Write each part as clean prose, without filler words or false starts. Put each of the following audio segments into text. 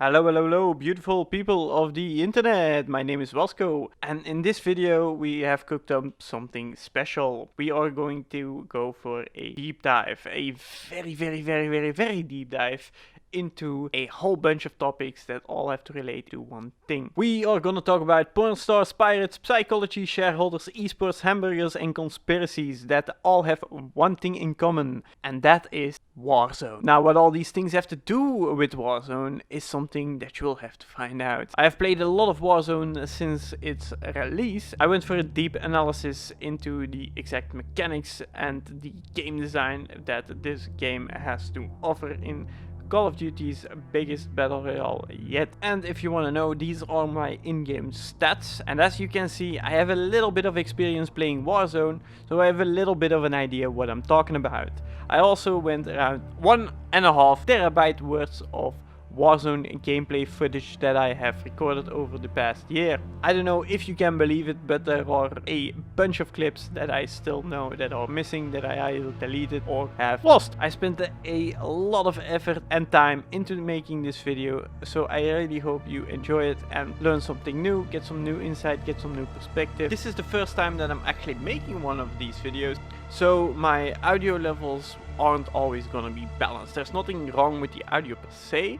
Hello, hello, hello, beautiful people of the internet. My name is Whelsko, and in this video we have cooked up something special. We are going to go for a deep dive, a very deep dive into a whole bunch of topics that all have to relate to one thing. We are gonna talk about porn stars, pirates, psychology, shareholders, esports, hamburgers, and conspiracies that all have one thing in common, and that is Warzone. Now, what all these things have to do with Warzone is something that you will have to find out. I have played a lot of Warzone since its release. I went for a deep analysis into the exact mechanics and the game design that this game has to offer in Call of Duty's biggest battle royale yet. And if you want to know, these are my in-game stats, and as you can see, I have a little bit of experience playing Warzone, so I have a little bit of an idea what I'm talking about. I also went around 1.5 terabyte worth of Warzone gameplay footage that I have recorded over the past year. I don't know if you can believe it, but there are a bunch of clips that I still know that are missing, that I either deleted or have lost. I spent a lot of effort and time into making this video, so I really hope you enjoy it and learn something new, get some new insight, get some new perspective. This is the first time that I'm actually making one of these videos, so my audio levels aren't always gonna be balanced. There's nothing wrong with the audio per se,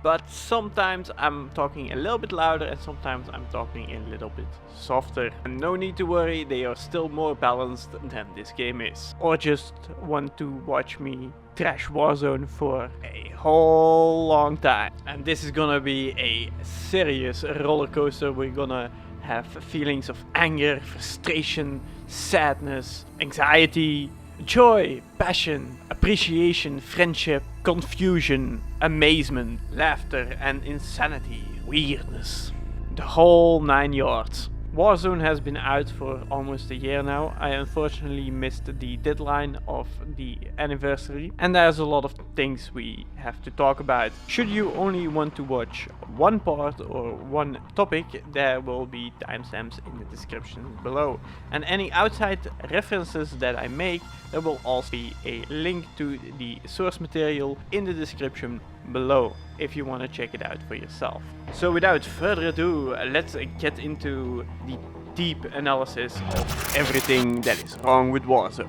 but sometimes I'm talking a little bit louder and sometimes I'm talking a little bit softer. And no need to worry, they are still more balanced than this game is. Or just want to watch me trash Warzone for a whole long time. And this is gonna be a serious roller coaster. We're gonna have feelings of anger, frustration, sadness, anxiety, joy, passion, appreciation, friendship, confusion, amazement, laughter, and insanity, weirdness. The whole 9 yards. Warzone has been out for almost a year now. I unfortunately missed the deadline of the anniversary, and there's a lot of things we have to talk about. Should you only want to watch one part or one topic, there will be timestamps in the description below. And any outside references that I make, there will also be a link to the source material in the description below if you want to check it out for yourself. So without further ado, let's get into the deep analysis of everything that is wrong with Warzone.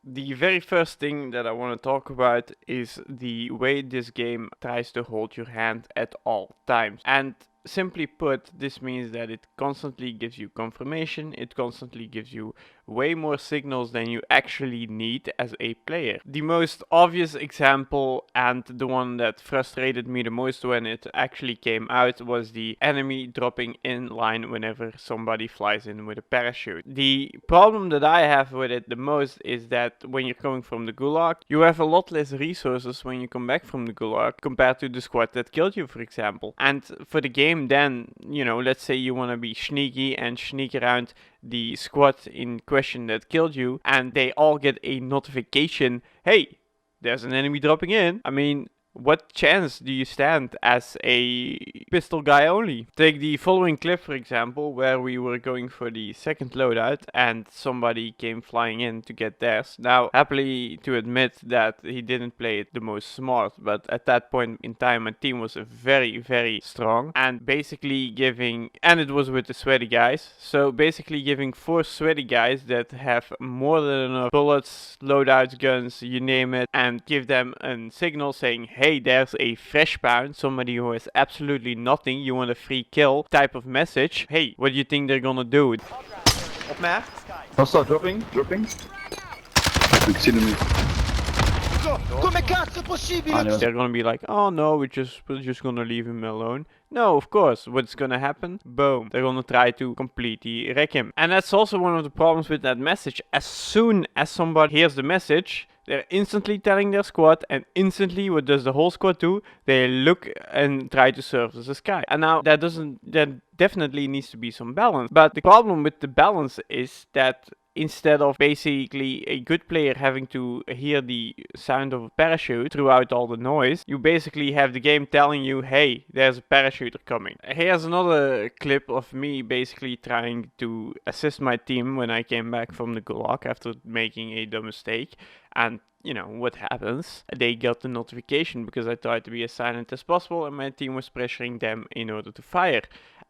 The very first thing that I want to talk about is the way this game tries to hold your hand at all times. And simply put, this means that it constantly gives you confirmation, it constantly gives you way more signals than you actually need as a player. The most obvious example, and the one that frustrated me the most when it actually came out, was the enemy dropping in line whenever somebody flies in with a parachute. The problem that I have with it the most is that when you're coming from the gulag, you have a lot less resources when you come back from the gulag compared to the squad that killed you, for example. And for the game then, you know, let's say you want to be sneaky and sneak around the squad in question that killed you, and they all get a notification, hey, there's an enemy dropping in. I mean, what chance do you stand as a pistol guy only? Take the following clip, for example, where we were going for the second loadout and somebody came flying in to get theirs. Now, happily to admit that he didn't play it the most smart, but at that point in time my team was very strong, and basically giving, and it was with the sweaty guys, so basically giving 4 sweaty guys that have more than enough bullets, loadouts, guns, you name it, and give them a signal saying, hey, there's a fresh pound, somebody who has absolutely nothing, you want a free kill type of message. Hey, what do you think they're gonna do? Op map. Hostile dropping. Ik zie hem niet. Come cazzo è possibile? They're gonna be like, oh no, we're just gonna leave him alone. No, of course, what's gonna happen? Boom. They're gonna try to completely wreck him. And that's also one of the problems with that message. As soon as somebody hears the message, they're instantly telling their squad, and instantly, what does the whole squad do? They look and try to surface the sky. And now that definitely needs to be some balance. But the problem with the balance is that instead of basically a good player having to hear the sound of a parachute throughout all the noise, you basically have the game telling you, hey, there's a parachuter coming. Here's another clip of me basically trying to assist my team when I came back from the gulag after making a dumb mistake. And you know what happens? They got the notification because I tried to be as silent as possible and my team was pressuring them in order to fire.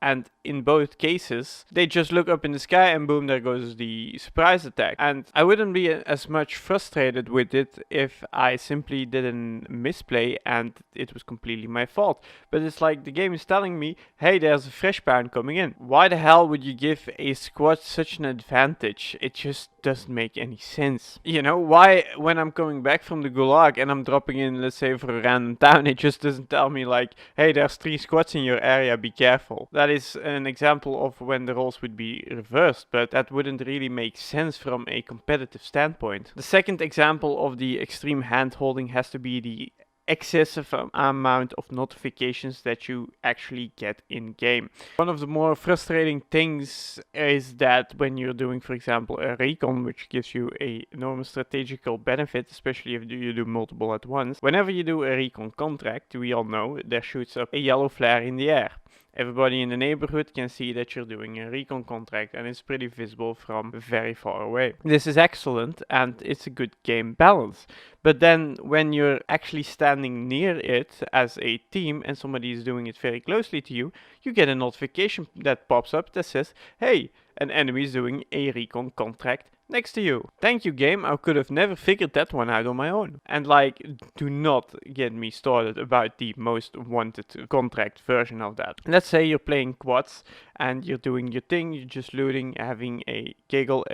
And in both cases, they just look up in the sky and boom, there goes the surprise attack. And I wouldn't be as much frustrated with it if I simply didn't misplay and it was completely my fault. But it's like the game is telling me, hey, there's a fresh pound coming in. Why the hell would you give a squad such an advantage? It just doesn't make any sense. You know, why when I'm coming back from the gulag and I'm dropping in, let's say, for a random town, it just doesn't tell me like, hey, there's 3 squads in your area, be careful. That is an example of when the roles would be reversed, but that wouldn't really make sense from a competitive standpoint. The second example of the extreme hand holding has to be the excessive amount of notifications that you actually get in game. One of the more frustrating things is that when you're doing, for example, a recon, which gives you a enormous strategical benefit, especially if you do multiple at once, whenever you do a recon contract, we all know there shoots up a yellow flare in the air. Everybody in the neighborhood can see that you're doing a recon contract and it's pretty visible from very far away. This is excellent and it's a good game balance. But then when you're actually standing near it as a team and somebody is doing it very closely to you, you get a notification that pops up that says, hey, an enemy is doing a recon contract next to you. Thank you, game. I could have never figured that one out on my own. And like, do not get me started about the most wanted contract version of that. Let's say you're playing quads and you're doing your thing, you're just looting, having a giggle,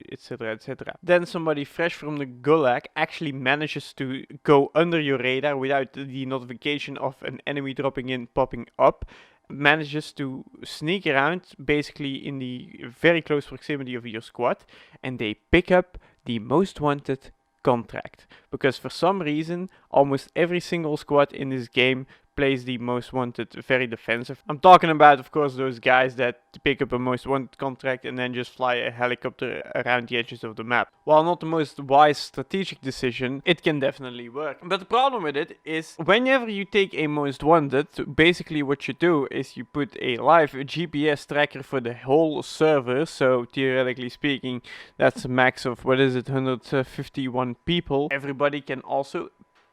etc, etc. Then somebody fresh from the gulag actually manages to go under your radar without the notification of an enemy dropping in popping up, manages to sneak around basically in the very close proximity of your squad, and they pick up the most wanted contract. Because for some reason, almost every single squad in this game plays the most wanted very defensive. I'm talking about, of course, those guys that pick up a most wanted contract and then just fly a helicopter around the edges of the map. While not the most wise strategic decision, it can definitely work. But the problem with it is, whenever you take a most wanted, basically what you do is you put a live GPS tracker for the whole server. So theoretically speaking, that's a max of, 151 people. Everybody can also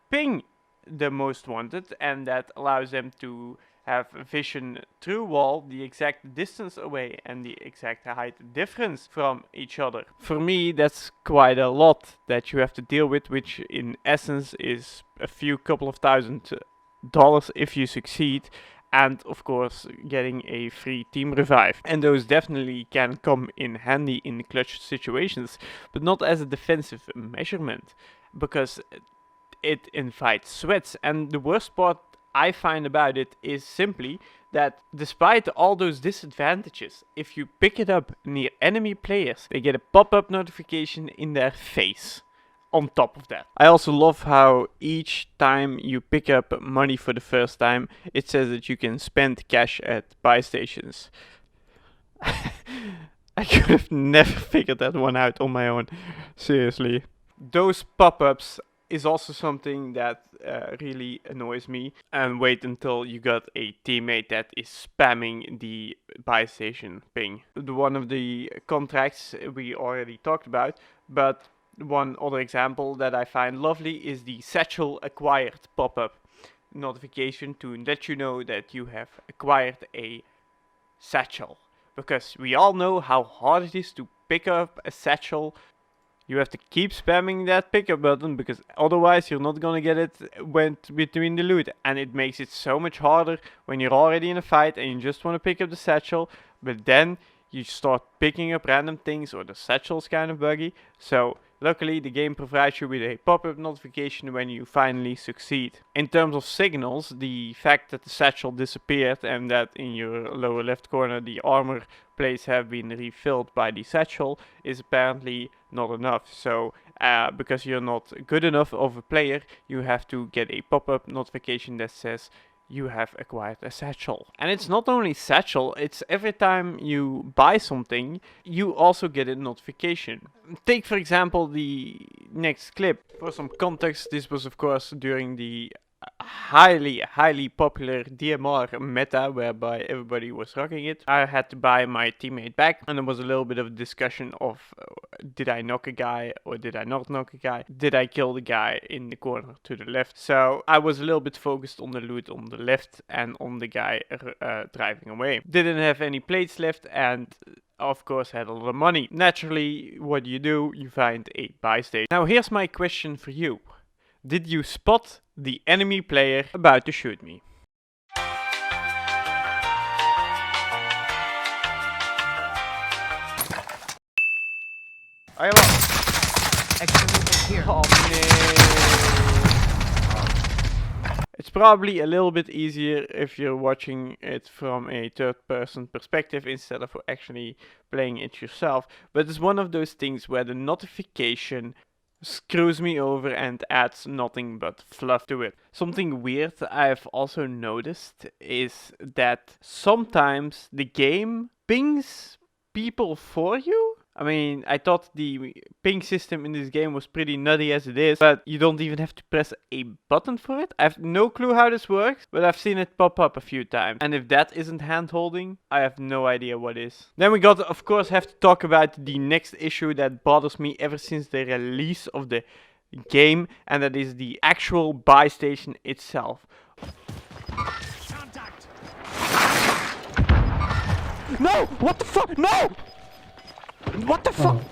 ping the most wanted, and that allows them to have vision through wall the exact distance away and the exact height difference from each other. For me, that's quite a lot that you have to deal with, which in essence is a few couple of $1,000 if you succeed, and of course getting a free team revive. And those definitely can come in handy in clutch situations, but not as a defensive measurement, because it invites sweats. And the worst part I find about it is simply that despite all those disadvantages, if you pick it up near enemy players, they get a pop-up notification in their face on top of that. I also love how each time you pick up money for the first time, it says that you can spend cash at buy stations. I could have never figured that one out on my own. Seriously. Those pop-ups is also something that really annoys me. And wait until you got a teammate that is spamming the buy station ping. One of the contracts we already talked about, but one other example that I find lovely is the satchel acquired pop-up notification to let you know that you have acquired a satchel. Because we all know how hard it is to pick up a satchel. You have to keep spamming that pickup button because otherwise you're not gonna get it went between the loot, and it makes it so much harder when you're already in a fight and you just want to pick up the satchel, but then you start picking up random things or the satchel's kind of buggy. So luckily the game provides you with a pop-up notification when you finally succeed. In terms of signals, the fact that the satchel disappeared and that in your lower left corner the armor plates have been refilled by the satchel is apparently not enough. So because you're not good enough of a player, you have to get a pop-up notification that says you have acquired a satchel. And it's not only satchel, it's every time you buy something, you also get a notification. Take for example the next clip. For some context, this was of course during the highly popular DMR meta, whereby everybody was rocking it. I had to buy my teammate back, and there was a little bit of a discussion of did I knock a guy or did I not knock a guy? Did I kill the guy in the corner to the left? So I was a little bit focused on the loot on the left and on the guy driving away. Didn't have any plates left, and of course had a lot of money. Naturally, what do? You find a buy station. Now here's my question for you. Did you spot the enemy player about to shoot me? Oh, no. It's probably a little bit easier if you're watching it from a third-person perspective instead of actually playing it yourself. But it's one of those things where the notification screws me over and adds nothing but fluff to it. Something weird I've also noticed is that sometimes the game pings people for you. I mean, I thought the ping system in this game was pretty nutty as it is, but you don't even have to press a button for it. I have no clue how this works, but I've seen it pop up a few times. And if that isn't hand-holding, I have no idea what is. Then we got to, of course, have to talk about the next issue that bothers me ever since the release of the game, and that is the actual buy station itself. Contact. No! What the fuck? No! What the fuck?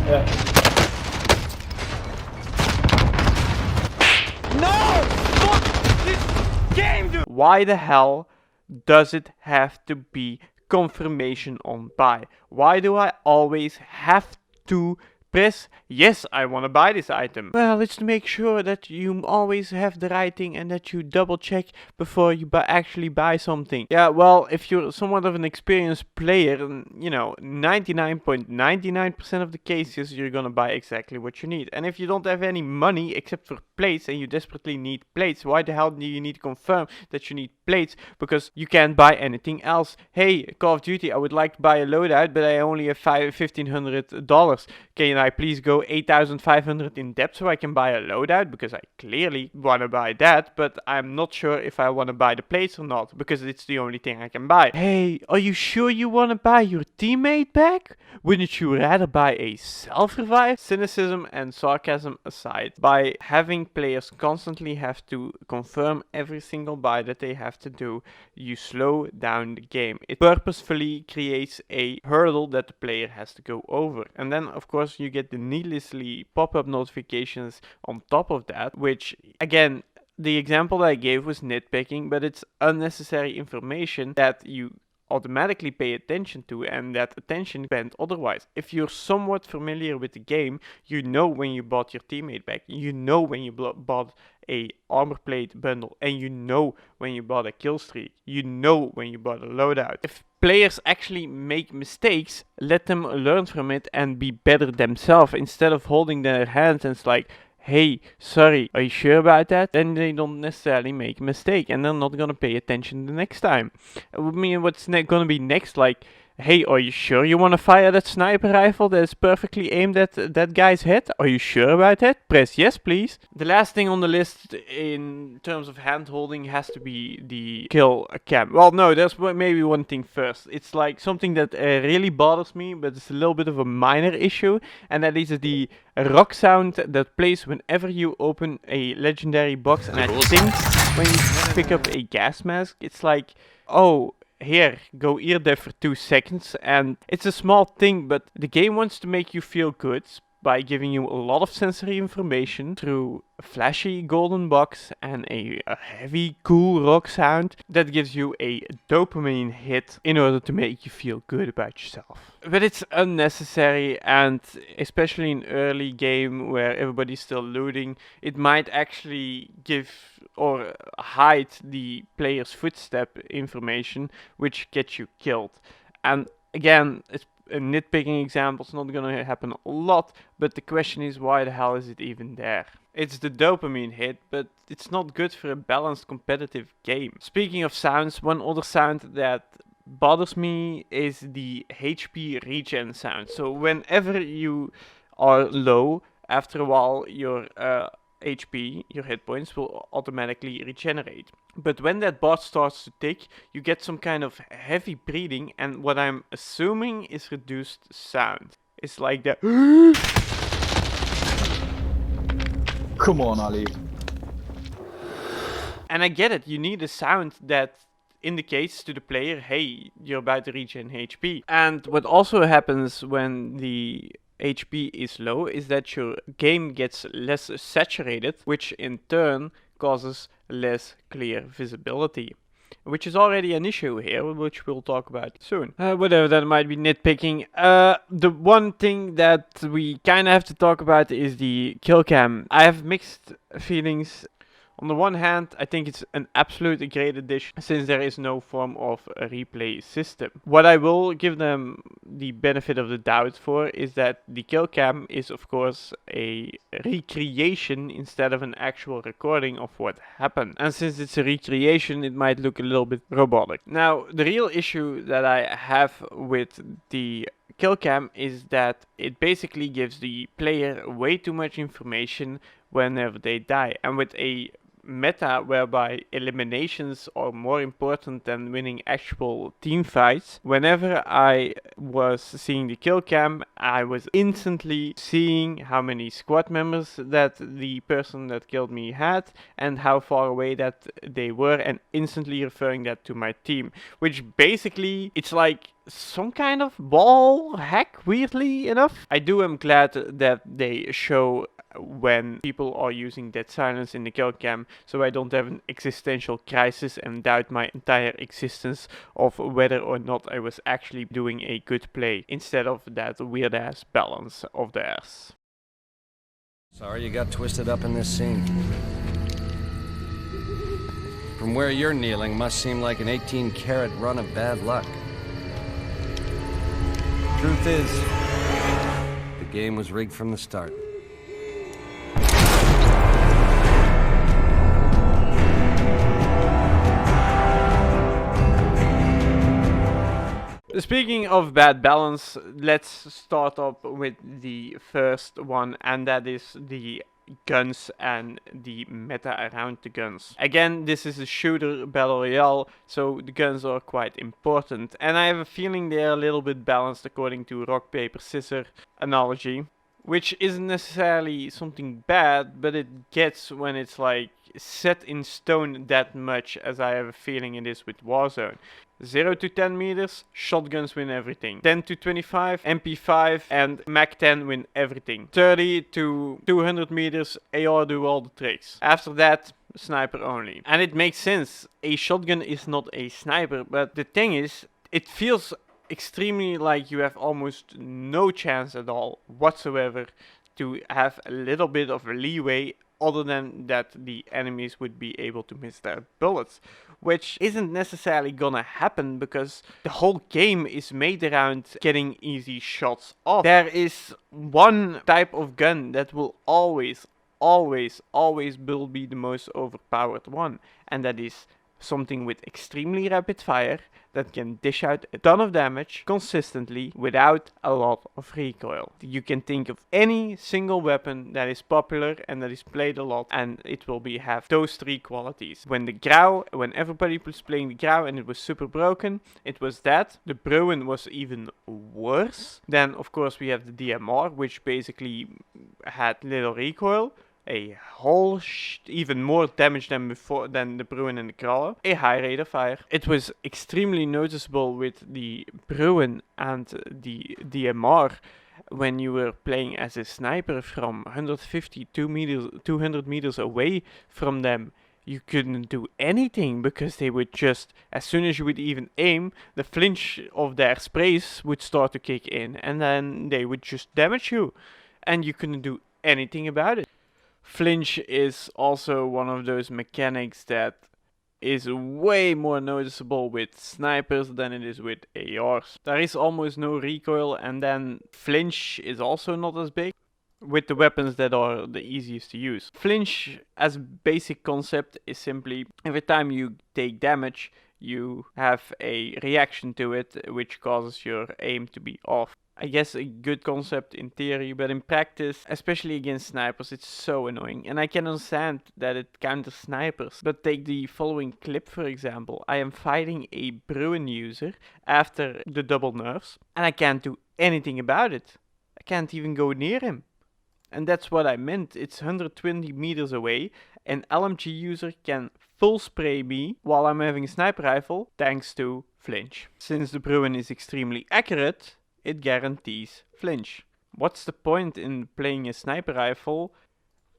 Yeah. No! Fuck this game, dude! Why the hell does it have to be confirmation on buy? Why do I always have to press yes, I want to buy this item? Well, it's to make sure that you always have the right thing and that you double check before you actually buy something. Yeah, well, if you're somewhat of an experienced player, you know, 99.99% of the cases you're gonna buy exactly what you need. And if you don't have any money except for plates and you desperately need plates, why the hell do you need to confirm that you need plates? Because you can't buy anything else. Hey, Call of Duty, I would like to buy a loadout, but I only have $1,500. Can I please go 8,500 in debt so I can buy a loadout? Because I clearly want to buy that, but I'm not sure if I want to buy the plates or not, because it's the only thing I can buy. Hey, are you sure you want to buy your teammate back? Wouldn't you rather buy a self-revive? Cynicism and sarcasm aside, by having players constantly have to confirm every single buy that they have to do, you slow down the game. It purposefully creates a hurdle that the player has to go over. And then, of course, you get the needlessly pop-up notifications on top of that, which, again, the example that I gave was nitpicking, but it's unnecessary information that you automatically pay attention to and that attention spent otherwise. If you're somewhat familiar with the game, you know when you bought your teammate back, you know when you bought a armor plate bundle, and you know when you bought a kill streak, you know when you bought a loadout. If players actually make mistakes, let them learn from it and be better themselves instead of holding their hands and it's like, hey, sorry, are you sure about that? Then they don't necessarily make a mistake and they're not gonna pay attention the next time. I mean, what's gonna be next? Like, hey, are you sure you want to fire that sniper rifle that is perfectly aimed at that guy's head? Are you sure about that? Press yes, please. The last thing on the list in terms of hand-holding has to be the kill cam. Well, no, there's maybe one thing first. It's like something that really bothers me, but it's a little bit of a minor issue, and that is the rock sound that plays whenever you open a legendary box. And I think when you pick up a gas mask, it's like, oh, here, go ear deaf for 2 seconds. And it's a small thing, but the game wants to make you feel good by giving you a lot of sensory information through a flashy golden box and a heavy cool rock sound that gives you a dopamine hit in order to make you feel good about yourself. But it's unnecessary, and especially in early game where everybody's still looting, it might actually give or hide the player's footstep information, which gets you killed. And again, a nitpicking example, it's not gonna happen a lot, but the question is, why the hell is it even there? It's the dopamine hit, but it's not good for a balanced competitive game. Speaking of sounds, one other sound that bothers me is the HP regen sound. So whenever you are low, after a while your HP, your hit points, will automatically regenerate. But when that bar starts to tick, you get some kind of heavy breathing, and what I'm assuming is reduced sound. It's like the Come on, Ali. and I get it, you need a sound that indicates to the player, hey, you're about to regen HP. And what also happens when the HP is low is that your game gets less saturated, which in turn causes less clear visibility, which is already an issue here, which we'll talk about soon. Whatever, that might be nitpicking. The one thing that we kind of have to talk about is the kill cam. I have mixed feelings. On the one hand, I think it's an absolute great addition since there is no form of a replay system. What I will give them the benefit of the doubt for is that the kill cam is of course a recreation instead of an actual recording of what happened. And since it's a recreation, it might look a little bit robotic. Now, the real issue that I have with the kill cam is that it basically gives the player way too much information whenever they die. And with a meta whereby eliminations are more important than winning actual team fights, whenever I was seeing the kill cam, I was instantly seeing how many squad members that the person that killed me had and how far away that they were, and instantly referring that to my team, which basically it's like some kind of ball hack, weirdly enough. I am glad that they show when people are using dead silence in the kill cam, so I don't have an existential crisis and doubt my entire existence of whether or not I was actually doing a good play, instead of that weird ass balance of theirs. Sorry you got twisted up in this scene. From where you're kneeling must seem like an 18-carat run of bad luck. Truth is, the game was rigged from the start. Speaking of bad balance, let's start up with the first one, and that is the guns and the meta around the guns. Again, this is a shooter battle royale, so the guns are quite important, and I have a feeling they are a little bit balanced according to rock, paper, scissors analogy, which isn't necessarily something bad, but it gets when it's like set in stone that much, as I have a feeling it is with Warzone. 0 to 10 meters, shotguns win everything. 10 to 25, MP5 and Mac 10 win everything. 30 to 200 meters, AR do all the tricks. After that, sniper only. And it makes sense. A shotgun is not a sniper, but the thing is, it feels extremely like you have almost no chance at all whatsoever to have a little bit of a leeway, other than that the enemies would be able to miss their bullets, which isn't necessarily gonna happen because the whole game is made around getting easy shots off. There is one type of gun that will always will be the most overpowered one, and that is something with extremely rapid fire that can dish out a ton of damage consistently without a lot of recoil. You can think of any single weapon that is popular and that is played a lot, and it will have those three qualities. When everybody was playing the Grau and it was super broken, it was that. The Bruin was even worse. Then of course we have the DMR, which basically had little recoil, a whole even more damage than the Bruin and the Crawler, a high rate of fire. It was extremely noticeable with the Bruin and the DMR when you were playing as a sniper from 200 meters away from them. You couldn't do anything because they would just, as soon as you would even aim, the flinch of their sprays would start to kick in, and then they would just damage you, and you couldn't do anything about it. Flinch is also one of those mechanics that is way more noticeable with snipers than it is with ARs. There is almost no recoil, and then flinch is also not as big with the weapons that are the easiest to use. Flinch as basic concept is simply every time you take damage, you have a reaction to it which causes your aim to be off. I guess a good concept in theory, but in practice, especially against snipers, it's so annoying. And I can understand that it counters snipers. But take the following clip, for example. I am fighting a Bruin user after the double nerfs, and I can't do anything about it. I can't even go near him. And that's what I meant. It's 120 meters away. An LMG user can full spray me while I'm having a sniper rifle thanks to flinch. Since the Bruin is extremely accurate, it guarantees flinch. What's the point in playing a sniper rifle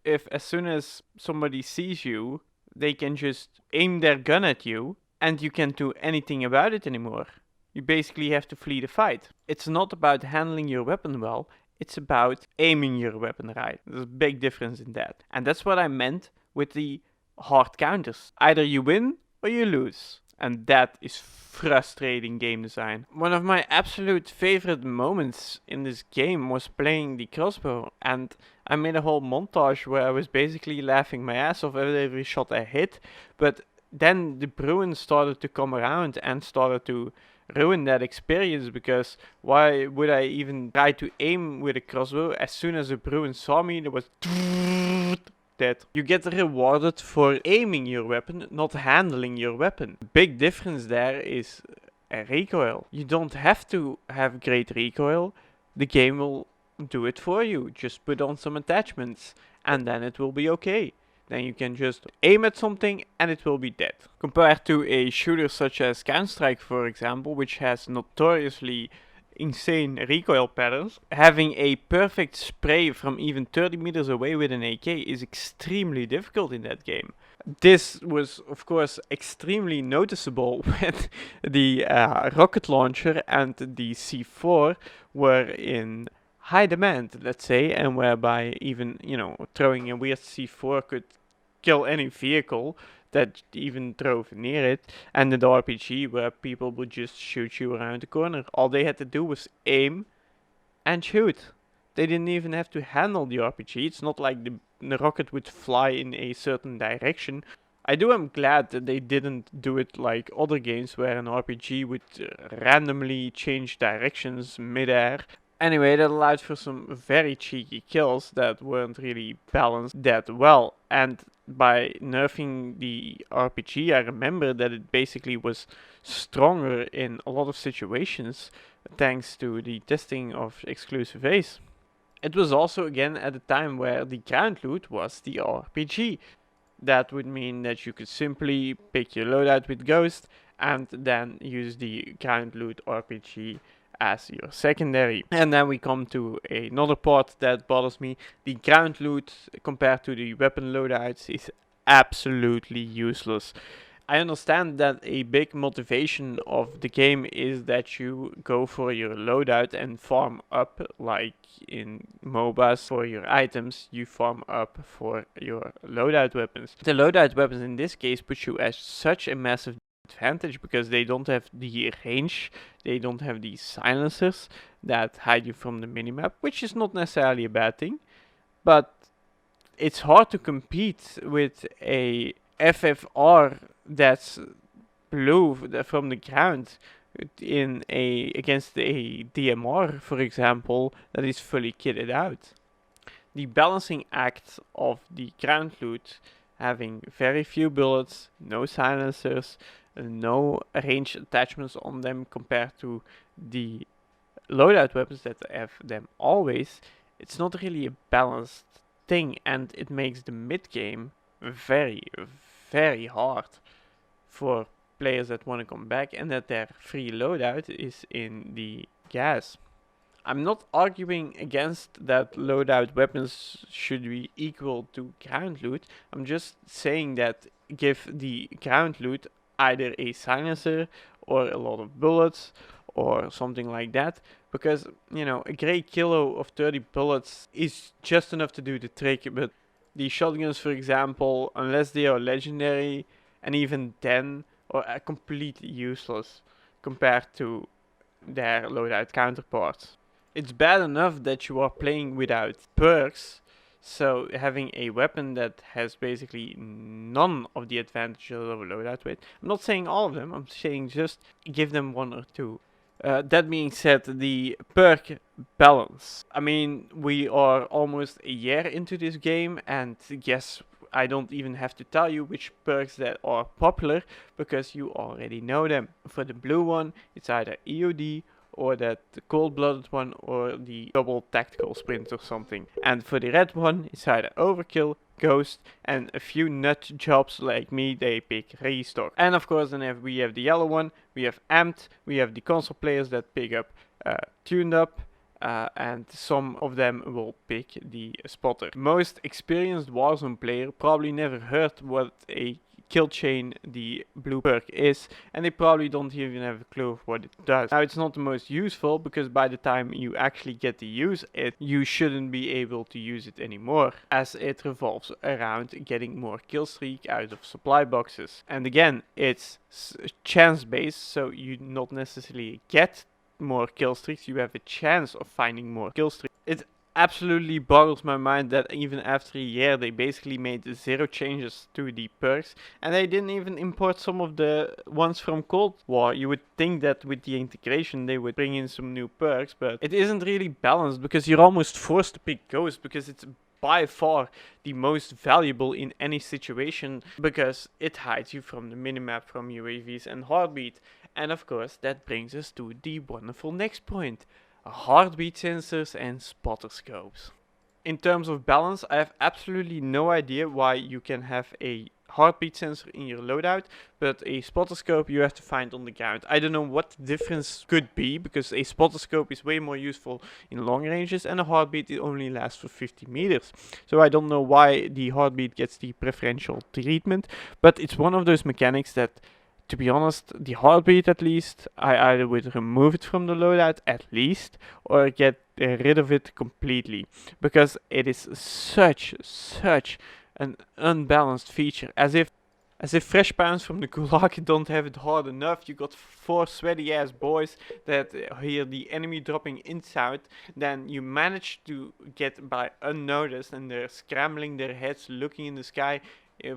if as soon as somebody sees you, they can just aim their gun at you and you can't do anything about it anymore? You basically have to flee the fight. It's not about handling your weapon well, it's about aiming your weapon right. There's a big difference in that. And that's what I meant with the hard counters. Either you win or you lose. And that is frustrating game design. One of my absolute favorite moments in this game was playing the crossbow, and I made a whole montage where I was basically laughing my ass off every shot I hit, but then the Bruin started to come around and started to ruin that experience, because why would I even try to aim with a crossbow? As soon as the Bruin saw me, there was dead. You get rewarded for aiming your weapon, not handling your weapon. Big difference there is recoil. You don't have to have great recoil. The game will do it for you. Just put on some attachments and then it will be okay. Then you can just aim at something and it will be dead. Compared to a shooter such as Counter-Strike, for example, which has notoriously insane recoil patterns, having a perfect spray from even 30 meters away with an AK is extremely difficult in that game. This was of course extremely noticeable when the rocket launcher and the C4 were in high demand, let's say, and whereby even, throwing a weird C4 could kill any vehicle that even drove near it, and in the RPG where people would just shoot you around the corner. All they had to do was aim and shoot. They didn't even have to handle the RPG. It's not like the rocket would fly in a certain direction. I am glad that they didn't do it like other games where an RPG would randomly change directions mid-air. Anyway, that allowed for some very cheeky kills that weren't really balanced that well. And by nerfing the RPG, I remember that it basically was stronger in a lot of situations thanks to the testing of exclusive Ace. It was also again at a time where the ground loot was the RPG. That would mean that you could simply pick your loadout with Ghost and then use the ground loot RPG as your secondary. And then we come to another part that bothers me. The ground loot compared to the weapon loadouts is absolutely useless. I understand that a big motivation of the game is that you go for your loadout and farm up, like in MOBAs for your items, you farm up for your loadout weapons. The loadout weapons in this case put you at such a massive advantage because they don't have the range, they don't have the silencers that hide you from the minimap, which is not necessarily a bad thing, but it's hard to compete with a FFR that's blue from the ground against a DMR, for example, that is fully kitted out. The balancing act of the ground loot, having very few bullets, no silencers, no range attachments on them compared to the loadout weapons that have them always, it's not really a balanced thing, and it makes the mid game very, very hard for players that want to come back and that their free loadout is in the gas. I'm not arguing against that loadout weapons should be equal to ground loot. I'm just saying that give the ground loot either a silencer or a lot of bullets or something like that, because a great kilo of 30 bullets is just enough to do the trick. But the shotguns, for example, unless they are legendary and even then are completely useless compared to their loadout counterparts. It's bad enough that you are playing without perks, so having a weapon that has basically none of the advantages of a loadout with. I'm not saying all of them, I'm saying just give them one or two. That being said, the perk balance. I mean, we are almost a year into this game, and yes, I don't even have to tell you which perks that are popular, because you already know them. For the blue one, it's either EOD, or that the cold-blooded one, or the double tactical sprint or something. And for the red one, it's either overkill, ghost, and a few nut jobs like me, they pick restock. And of course, then we have the yellow one, we have amped, we have the console players that pick up tuned up, and some of them will pick the spotter. Most experienced Warzone player probably never heard what a kill chain the blue perk is, and they probably don't even have a clue of what it does. Now, it's not the most useful, because by the time you actually get to use it, you shouldn't be able to use it anymore, as it revolves around getting more kill streak out of supply boxes. And again, it's chance based, so you not necessarily get more kill streaks, you have a chance of finding more kill streaks. It absolutely boggles my mind that even after a year they basically made 0 changes to the perks, and they didn't even import some of the ones from Cold War. You would think that with the integration they would bring in some new perks, but it isn't really balanced, because you're almost forced to pick Ghost, because it's by far the most valuable in any situation, because it hides you from the minimap, from UAVs and heartbeat. And of course that brings us to the wonderful next point: heartbeat sensors and spotter scopes. In terms of balance, I have absolutely no idea why you can have a heartbeat sensor in your loadout, but a spotter scope you have to find on the ground. I don't know what the difference could be, because a spotter scope is way more useful in long ranges, and a heartbeat it only lasts for 50 meters. So I don't know why the heartbeat gets the preferential treatment, but it's one of those mechanics that, to be honest, the heartbeat at least, I either would remove it from the loadout at least, or get rid of it completely, because it is such an unbalanced feature. As if fresh pounds from the gulag don't have it hard enough, you got 4 sweaty ass boys that hear the enemy dropping inside, then you manage to get by unnoticed, and they're scrambling their heads looking in the sky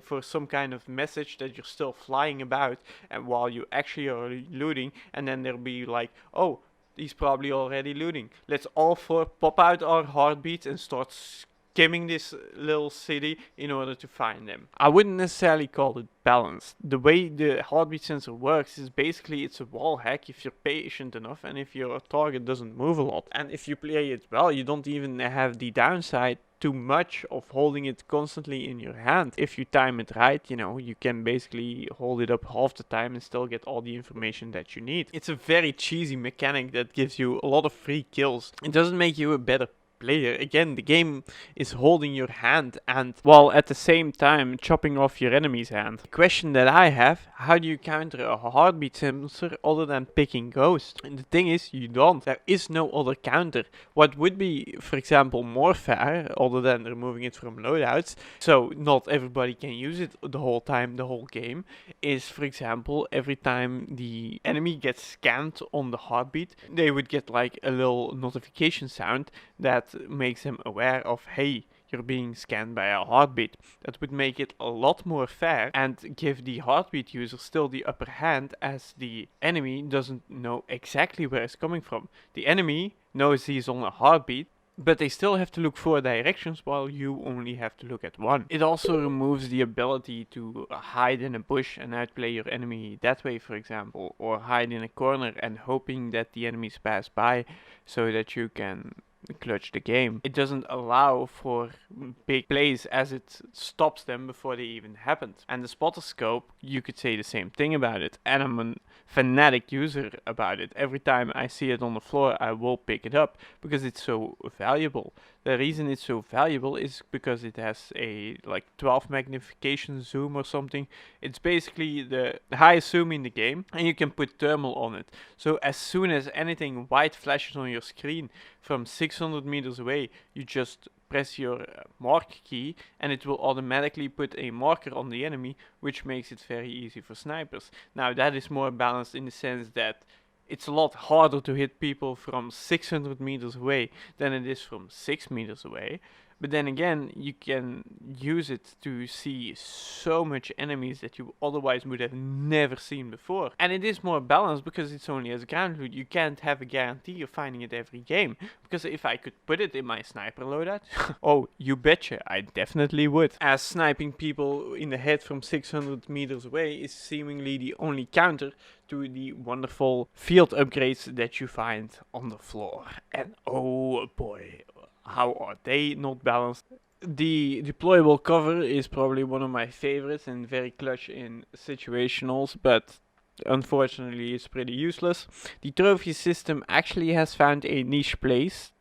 for some kind of message that you're still flying about, and while you actually are looting, and then they'll be like, oh, he's probably already looting. Let's all 4 pop out our heartbeats and start skimming this little city in order to find them. I wouldn't necessarily call it balanced. The way the heartbeat sensor works is basically it's a wall hack if you're patient enough, and if your target doesn't move a lot. And if you play it well, you don't even have the downside too much of holding it constantly in your hand. If you time it right, you know, you can basically hold it up half the time and still get all the information that you need. It's a very cheesy mechanic that gives you a lot of free kills. It doesn't make you a better player. Again, the game is holding your hand, and while at the same time chopping off your enemy's hand. The question that I have: how do you counter a heartbeat sensor other than picking Ghost? And the thing is, you don't. There is no other counter. What would be, for example, more fair, other than removing it from loadouts, so not everybody can use it the whole time, the whole game, is, for example, every time the enemy gets scanned on the heartbeat, they would get like a little notification sound that makes them aware of, hey, you're being scanned by a heartbeat. That would make it a lot more fair and give the heartbeat user still the upper hand, as the enemy doesn't know exactly where it's coming from. The enemy knows he's on a heartbeat, but they still have to look 4 directions while you only have to look at 1. It also removes the ability to hide in a bush and outplay your enemy that way, for example, or hide in a corner and hoping that the enemies pass by so that you can clutch the game. It doesn't allow for big plays, as it stops them before they even happened. And the spotter scope, you could say the same thing about it, and I'm a fanatic user about it. Every time I see it on the floor, I will pick it up because it's so valuable. The reason it's so valuable is because it has a like 12 magnification zoom or something. It's basically the highest zoom in the game, and you can put thermal on it. So as soon as anything white flashes on your screen from 600 meters away, you just press your mark key and it will automatically put a marker on the enemy, which makes it very easy for snipers. Now that is more balanced in the sense that it's a lot harder to hit people from 600 meters away than it is from 6 meters away. But then again, you can use it to see so much enemies that you otherwise would have never seen before. And it is more balanced because it's only as ground loot. You can't have a guarantee of finding it every game. Because if I could put it in my sniper loadout, oh, you betcha, I definitely would. As sniping people in the head from 600 meters away is seemingly the only counter to the wonderful field upgrades that you find on the floor. And oh boy, how are they not balanced? The deployable cover is probably one of my favorites and very clutch in situationals, but unfortunately it's pretty useless. The trophy system actually has found a niche place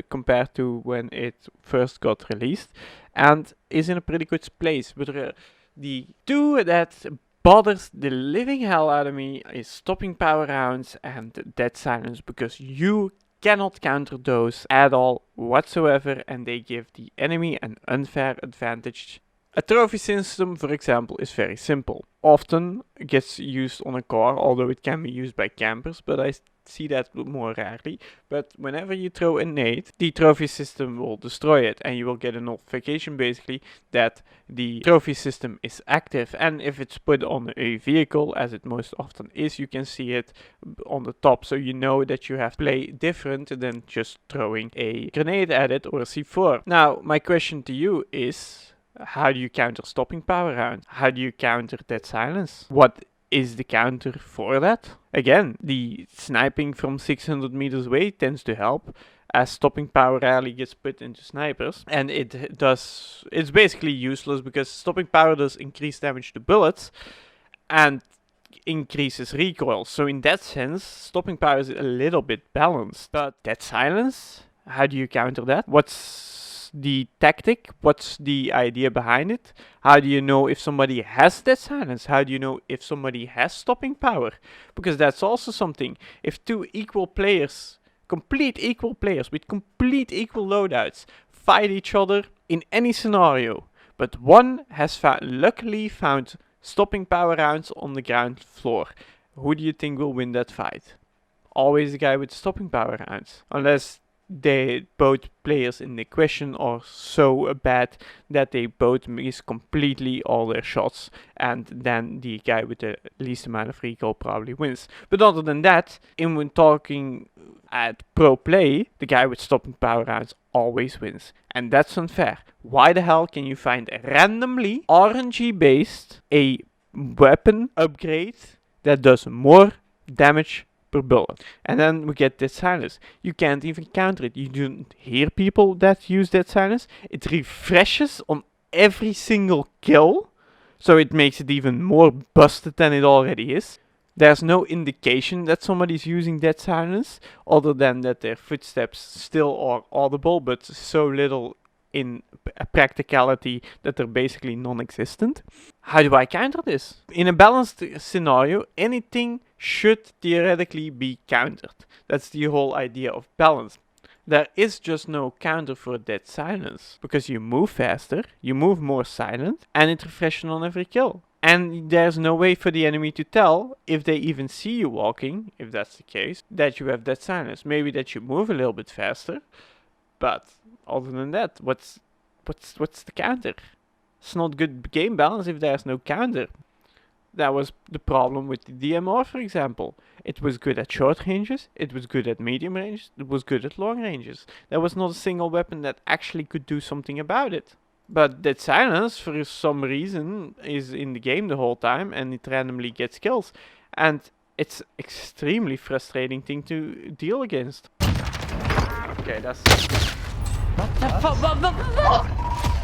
compared to when it first got released, and is in a pretty good place. But the two that bothers the living hell out of me is stopping power rounds and dead silence, because you cannot counter those at all whatsoever, and they give the enemy an unfair advantage. A trophy system, for example, is very simple. Often gets used on a car, although it can be used by campers, but I see that more rarely. But whenever you throw a nade, the trophy system will destroy it, and you will get a notification basically that the trophy system is active. And if it's put on a vehicle, as it most often is, you can see it on the top, so you know that you have to play different than just throwing a grenade at it or a C4. Now, my question to you is, how do you counter stopping power round? How do you counter dead silence? What is the counter for that? Again, the sniping from 600 meters away tends to help, as stopping power rarely gets put into snipers, and it's basically useless because stopping power does increase damage to bullets and increases recoil. So in that sense, stopping power is a little bit balanced. But dead silence, how do you counter that? What's the tactic? What's the idea behind it? How do you know if somebody has dead silence? How do you know if somebody has stopping power? Because that's also something. If two equal players, complete equal players with complete equal loadouts, fight each other in any scenario, but one has luckily found stopping power rounds on the ground floor, who do you think will win that fight? Always the guy with stopping power rounds, unless both players in the question are so bad that they both miss completely all their shots, and then the guy with the least amount of recoil probably wins. But other than that, when talking at pro play, the guy with stopping power rounds always wins, and that's unfair. Why the hell can you find randomly RNG based a weapon upgrade that does more damage per bullet? And then we get dead silence. You can't even counter it. You don't hear people that use dead silence. It refreshes on every single kill, so it makes it even more busted than it already is. There's no indication that somebody's using dead silence, other than that their footsteps still are audible, but so little in practicality that they're basically non-existent. How do I counter this? In a balanced scenario, anything should theoretically be countered. That's the whole idea of balance. There is just no counter for dead silence, because you move faster, you move more silent, and it refreshes on every kill. And there's no way for the enemy to tell, if they even see you walking, if that's the case, that you have dead silence. Maybe that you move a little bit faster, but other than that, what's the counter? It's not good game balance if there's no counter. That was the problem with the DMR, for example. It was good at short ranges, it was good at medium ranges, it was good at long ranges. There was not a single weapon that actually could do something about it. But dead silence, for some reason, is in the game the whole time, and it randomly gets kills. And it's extremely frustrating thing to deal against. Okay, that's... What the fuck?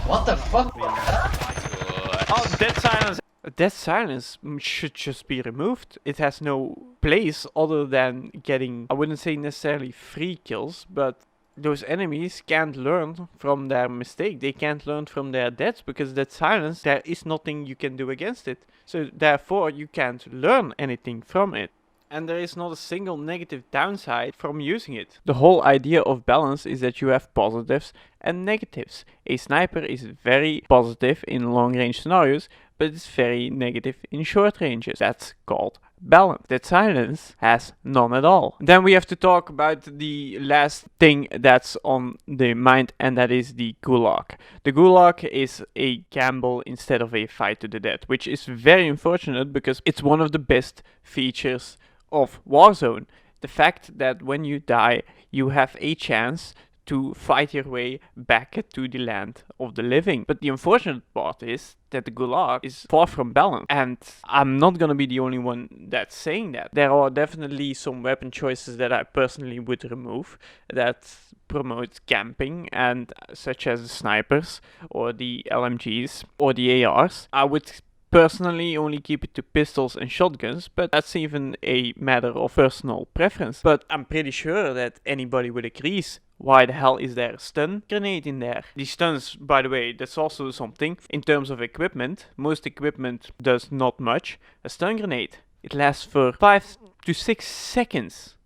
What the fuck? Oh, dead silence. Dead silence should just be removed. It has no place other than getting, I wouldn't say necessarily free kills, but those enemies can't learn from their mistake. They can't learn from their deaths, because dead silence, there is nothing you can do against it. So therefore you can't learn anything from it. and there is not a single negative downside from using it. The whole idea of balance is that you have positives and negatives. A sniper is very positive in long range scenarios, but it's very negative in short ranges. That's called balance. That silence has none at all. Then we have to talk about the last thing that's on the mind, and that is the gulag. The gulag is a gamble instead of a fight to the death, which is very unfortunate because it's one of the best features of Warzone. The fact that when you die, you have a chance to fight your way back to the land of the living. But the unfortunate part is that the gulag is far from balanced, and I'm not gonna be the only one that's saying that. There are definitely some weapon choices that I personally would remove that promote camping, and such as the snipers or the LMGs or the ARs. I would personally only keep it to pistols and shotguns, but that's even a matter of personal preference. But I'm pretty sure that anybody would agree. Why the hell is there a stun grenade in there? The stuns, by the way, that's also something. In terms of equipment, most equipment does not much. A stun grenade, it lasts for 5 to 6 seconds.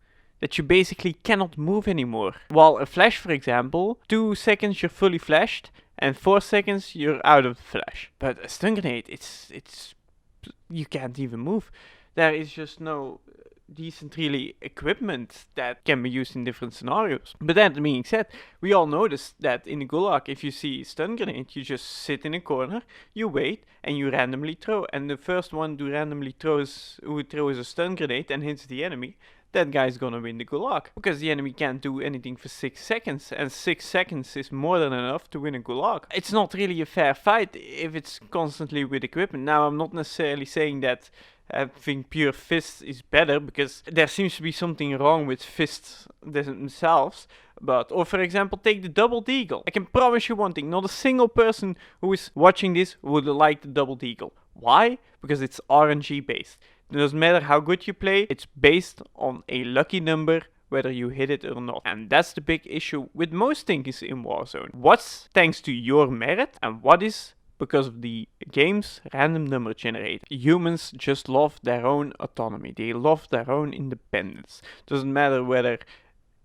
That you basically cannot move anymore. While a flash, for example, 2 seconds you're fully flashed, and 4 seconds you're out of the flash. But a stun grenade, it's you can't even move. There is just no decent really equipment that can be used in different scenarios. But that being said, we all notice that in the gulag, if you see a stun grenade, you just sit in a corner, you wait, and you randomly throw. And the first one who randomly throws a stun grenade and hits the enemy, that guy's gonna win the gulag. Because the enemy can't do anything for 6 seconds, and 6 seconds is more than enough to win a gulag. It's not really a fair fight if it's constantly with equipment. Now, I'm not necessarily saying that having pure fists is better, because there seems to be something wrong with fists themselves. But, or for example, take the double deagle. I can promise you one thing, not a single person who is watching this would like the double deagle. Why? Because it's RNG based. It doesn't matter how good you play, it's based on a lucky number, whether you hit it or not. And that's the big issue with most things in Warzone. What's thanks to your merit, and what is because of the game's random number generator. Humans just love their own autonomy. They love their own independence. Doesn't matter whether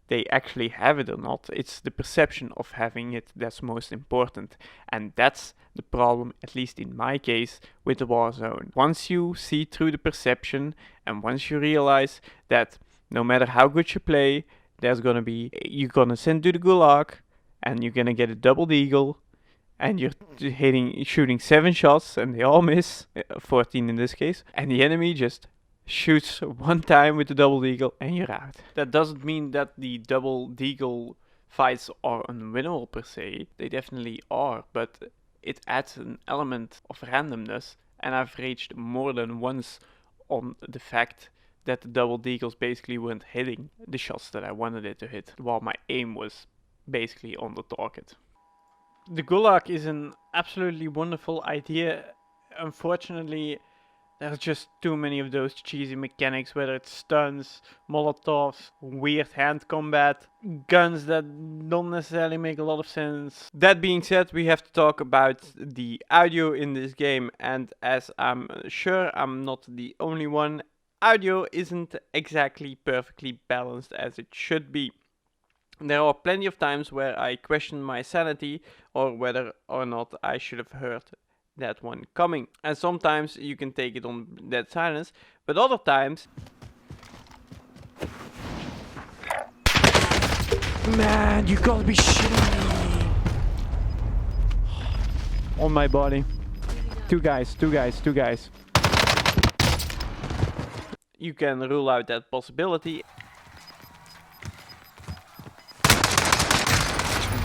they actually have it or not. It's the perception of having it that's most important. And that's the problem, at least in my case, with the Warzone. Once you see through the perception, and once you realize that no matter how good you play, you're gonna send to the gulag, and you're gonna get a double deagle, and you're shooting 7 shots, and they all miss, 14 in this case, and the enemy just shoots one time with the double deagle, and you're out. That doesn't mean that the double deagle fights are unwinnable per se. They definitely are, but it adds an element of randomness, and I've raged more than once on the fact that the double deagles basically weren't hitting the shots that I wanted it to hit, while my aim was basically on the target. The gulag is an absolutely wonderful idea. Unfortunately, there's just too many of those cheesy mechanics, whether it's stuns, molotovs, weird hand combat, guns that don't necessarily make a lot of sense. That being said, we have to talk about the audio in this game, and as I'm sure I'm not the only one, audio isn't exactly perfectly balanced as it should be. There are plenty of times where I question my sanity, or whether or not I should have heard that one coming. And sometimes you can take it on dead silence, but other times... Man, you gotta be shitting me! On my body. Two guys. You can rule out that possibility.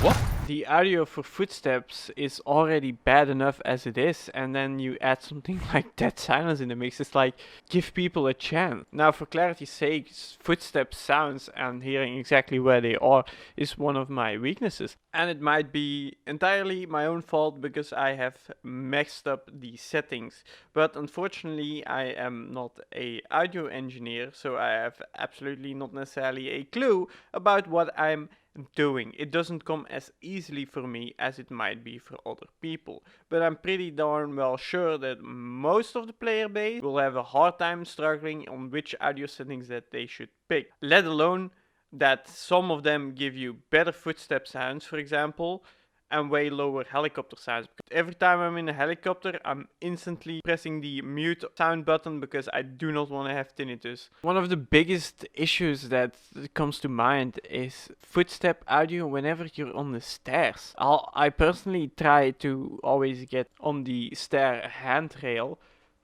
What? The audio for footsteps is already bad enough as it is, and then you add something like dead silence in the mix. It's like, give people a chance. Now, for clarity's sake, footstep sounds and hearing exactly where they are is one of my weaknesses. And it might be entirely my own fault because I have messed up the settings. But unfortunately, I am not an audio engineer, so I have absolutely not necessarily a clue about what I'm doing. It doesn't come as easily for me as it might be for other people, but I'm pretty darn well sure that most of the player base will have a hard time struggling on which audio settings that they should pick, let alone that some of them give you better footstep sounds, for example, and way lower helicopter sounds. Because every time I'm in a helicopter, I'm instantly pressing the mute sound button because I do not want to have tinnitus. One of the biggest issues that comes to mind is footstep audio whenever you're on the stairs. I personally try to always get on the stair handrail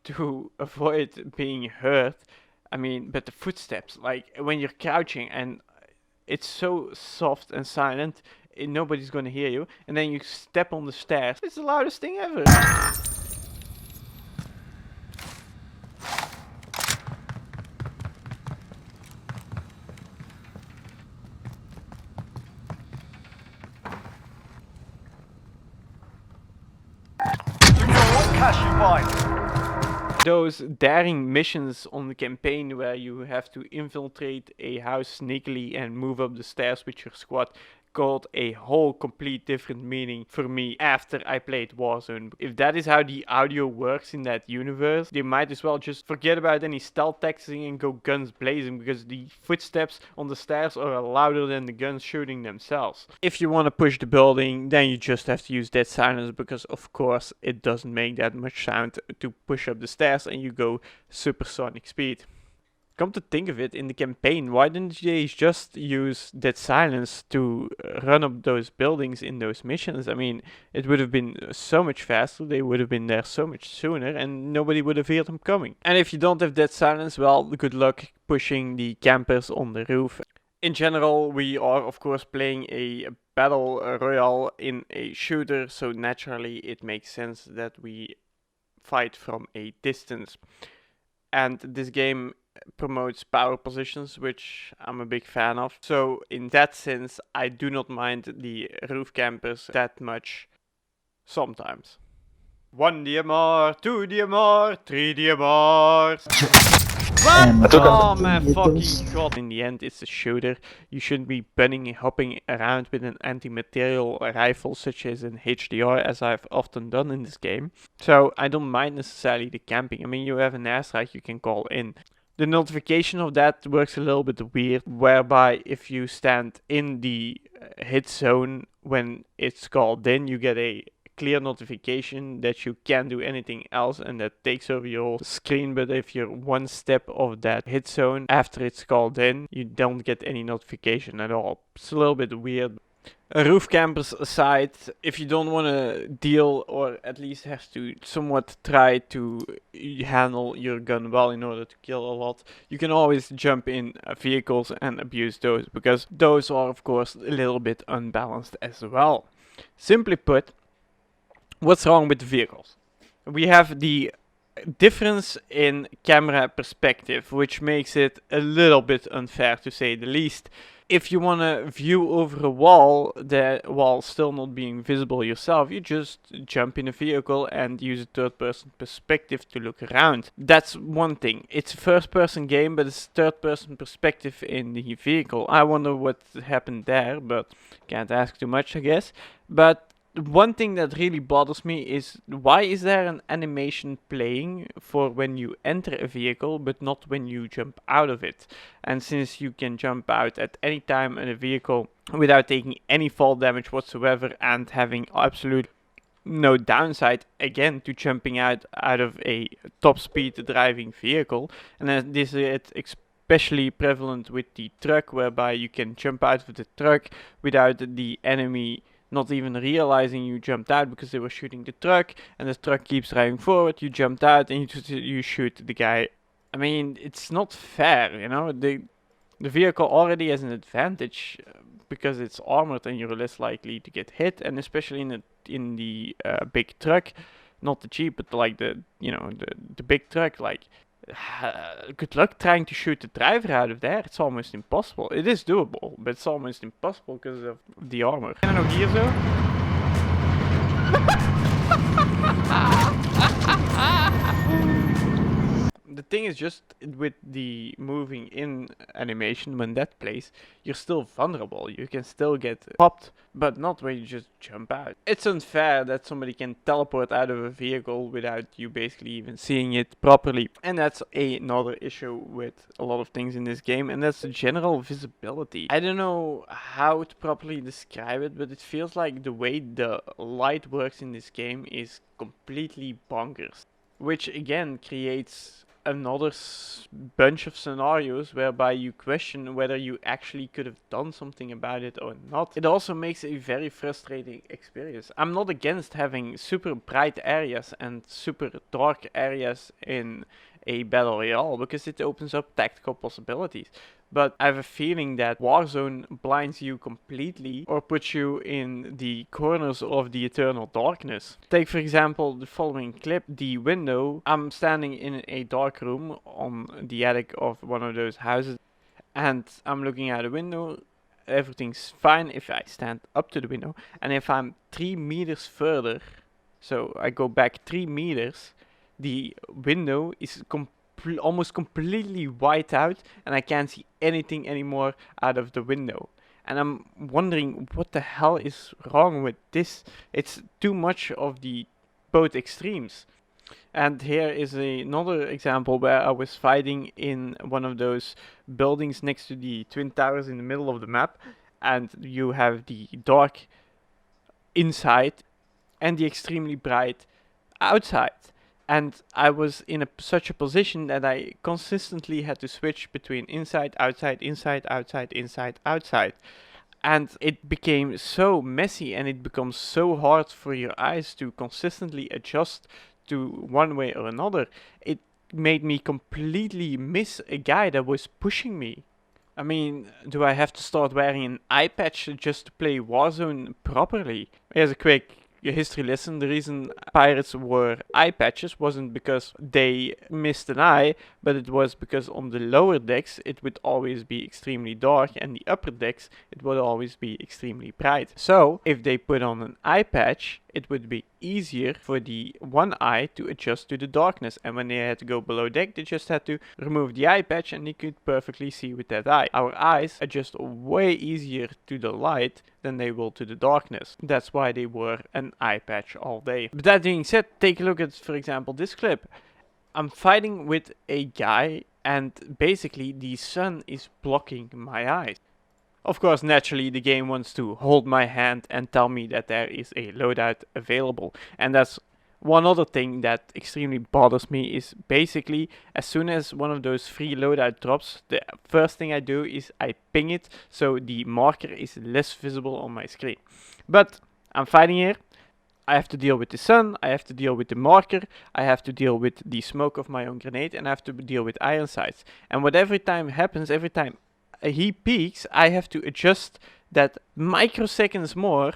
to avoid being hurt. I mean, but the footsteps, like when you're crouching and it's so soft and silent, nobody's gonna hear you, and then you step on the stairs. It's the loudest thing ever. Those daring missions on the campaign where you have to infiltrate a house sneakily and move up the stairs with your squad got a whole complete different meaning for me after I played Warzone. If that is how the audio works in that universe, they might as well just forget about any stealth tactics and go guns blazing, because the footsteps on the stairs are louder than the guns shooting themselves. If you want to push the building, then you just have to use dead silence, because of course it doesn't make that much sound to push up the stairs and you go supersonic speed. Come to think of it, in the campaign, why didn't they just use dead silence to run up those buildings in those missions? I mean, it would have been so much faster, they would have been there so much sooner, and nobody would have heard them coming. And if you don't have dead silence, well, good luck pushing the campers on the roof. In general, we are of course playing a battle royale in a shooter, so naturally it makes sense that we fight from a distance. And this game promotes power positions, which I'm a big fan of. So in that sense, I do not mind the roof campers that much sometimes. 1 DMR, 2 DMR, 3 DMR. What? Oh my fucking god. In the end, it's a shooter. You shouldn't be bunning and hopping around with an anti-material rifle such as an HDR, as I've often done in this game. So I don't mind necessarily the camping. I mean, you have an airstrike you can call in. The notification of that works a little bit weird, whereby if you stand in the hit zone when it's called in, you get a clear notification that you can't do anything else, and that takes over your whole screen. But if you're one step of that hit zone after it's called in, you don't get any notification at all. It's a little bit weird. Roof campers aside, if you don't want to deal, or at least have to somewhat try to handle your gun well in order to kill a lot, you can always jump in vehicles and abuse those, because those are of course a little bit unbalanced as well. Simply put, what's wrong with the vehicles? We have the difference in camera perspective, which makes it a little bit unfair to say the least. If you want to view over a wall, while still not being visible yourself, you just jump in a vehicle and use a third-person perspective to look around. That's one thing. It's a first-person game, but it's third-person perspective in the vehicle. I wonder what happened there, but can't ask too much, I guess. But one thing that really bothers me is, why is there an animation playing for when you enter a vehicle but not when you jump out of it? And since you can jump out at any time in a vehicle without taking any fall damage whatsoever and having absolute no downside again to jumping out of a top speed driving vehicle, and then this is especially prevalent with the truck, whereby you can jump out of the truck without the enemy not even realizing you jumped out, because they were shooting the truck, and the truck keeps driving forward. You jumped out and you shoot the guy. I mean, it's not fair, you know. The vehicle already has an advantage because it's armored and you're less likely to get hit, and especially in the big truck, not the Jeep, but like the big truck, like. Good luck trying to shoot the driver out of there. It's almost impossible. It is doable, but it's almost impossible because of the armor. En ook hier zo. The thing is just with the moving in animation, when that plays, you're still vulnerable. You can still get popped, but not when you just jump out. It's unfair that somebody can teleport out of a vehicle without you basically even seeing it properly. And that's another issue with a lot of things in this game, and that's the general visibility. I don't know how to properly describe it, but it feels like the way the light works in this game is completely bonkers. Which again creates another bunch of scenarios whereby you question whether you actually could have done something about it or not. It also makes a very frustrating experience. I'm not against having super bright areas and super dark areas in a battle royale because it opens up tactical possibilities. But I have a feeling that Warzone blinds you completely or puts you in the corners of the eternal darkness. Take for example the following clip, the window. I'm standing in a dark room on the attic of one of those houses and I'm looking out the window. Everything's fine if I stand up to the window, and if I'm 3 meters further, so I go back 3 meters, the window is almost completely white out and I can't see anything anymore out of the window. And I'm wondering what the hell is wrong with this. It's too much of the both extremes. And here is another example where I was fighting in one of those buildings next to the Twin Towers in the middle of the map, and you have the dark inside and the extremely bright outside. And I was in such a position that I consistently had to switch between inside, outside, inside, outside, inside, outside. And it became so messy and it becomes so hard for your eyes to consistently adjust to one way or another. It made me completely miss a guy that was pushing me. I mean, do I have to start wearing an eye patch just to play Warzone properly? Here's a quick history lesson. The reason pirates wore eye patches wasn't because they missed an eye, but it was because on the lower decks it would always be extremely dark and the upper decks it would always be extremely bright. So if they put on an eye patch, it would be easier for the one eye to adjust to the darkness, and when they had to go below deck they just had to remove the eye patch and they could perfectly see with that eye. Our eyes adjust way easier to the light than they will to the darkness. That's why they wore an eye patch all day. But that being said, take a look at, for example, this clip. I'm fighting with a guy and basically the sun is blocking my eyes. Of course, naturally, the game wants to hold my hand and tell me that there is a loadout available. And that's one other thing that extremely bothers me is basically as soon as one of those free loadout drops, the first thing I do is I ping it so the marker is less visible on my screen. But I'm fighting here. I have to deal with the sun, I have to deal with the marker, I have to deal with the smoke of my own grenade, and I have to deal with iron sights. And what every time happens, every time he peeks, I have to adjust that microseconds more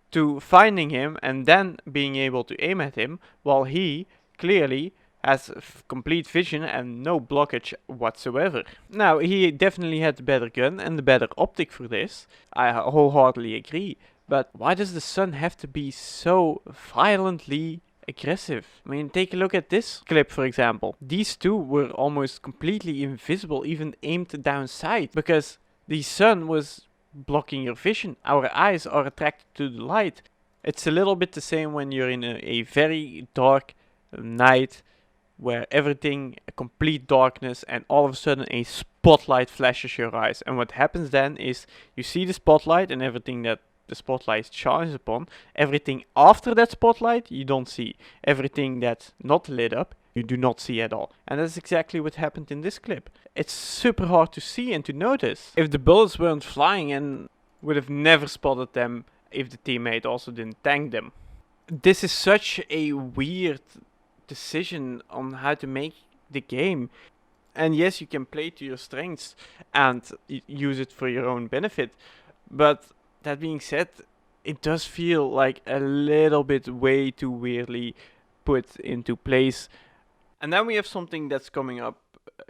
to finding him and then being able to aim at him, while he clearly has complete vision and no blockage whatsoever. Now, he definitely had the better gun and the better optic for this, I wholeheartedly agree, but why does the sun have to be so violently aggressive? I mean, take a look at this clip for example. These two were almost completely invisible, even aimed down sight, because the sun was blocking your vision. Our eyes are attracted to the light. It's a little bit the same when you're in a very dark night where everything complete darkness and all of a sudden a spotlight flashes your eyes, and what happens then is you see the spotlight and everything that the spotlight shines upon. Everything after that spotlight you don't see. Everything that's not lit up you do not see at all. And that's exactly what happened in this clip. It's super hard to see and to notice. If the bullets weren't flying, and would have never spotted them if the teammate also didn't tank them. This is such a weird decision on how to make the game. And yes, you can play to your strengths and use it for your own benefit, but that being said, it does feel like a little bit way too weirdly put into place. And then we have something that's coming up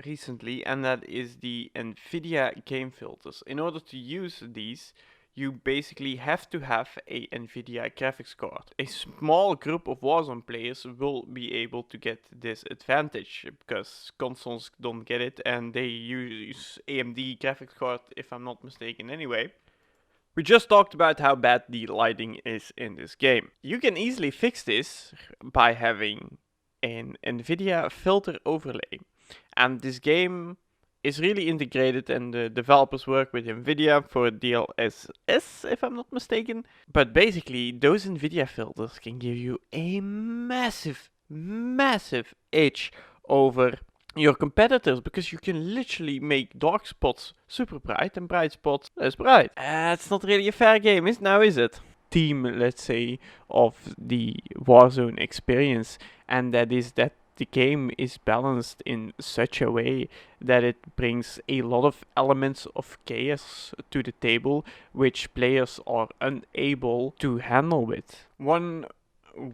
recently, and that is the NVIDIA game filters. In order to use these, you basically have to have a NVIDIA graphics card. A small group of Warzone players will be able to get this advantage because consoles don't get it and they use AMD graphics card, if I'm not mistaken anyway. We just talked about how bad the lighting is in this game. You can easily fix this by having an NVIDIA filter overlay. And this game is really integrated and the developers work with NVIDIA for DLSS, if I'm not mistaken. But basically, those NVIDIA filters can give you a massive edge over your competitors, because you can literally make dark spots super bright and bright spots less bright. It's not really a fair game, now is it? Team, let's say, of the Warzone experience, and that is that the game is balanced in such a way that it brings a lot of elements of chaos to the table, which players are unable to handle with. One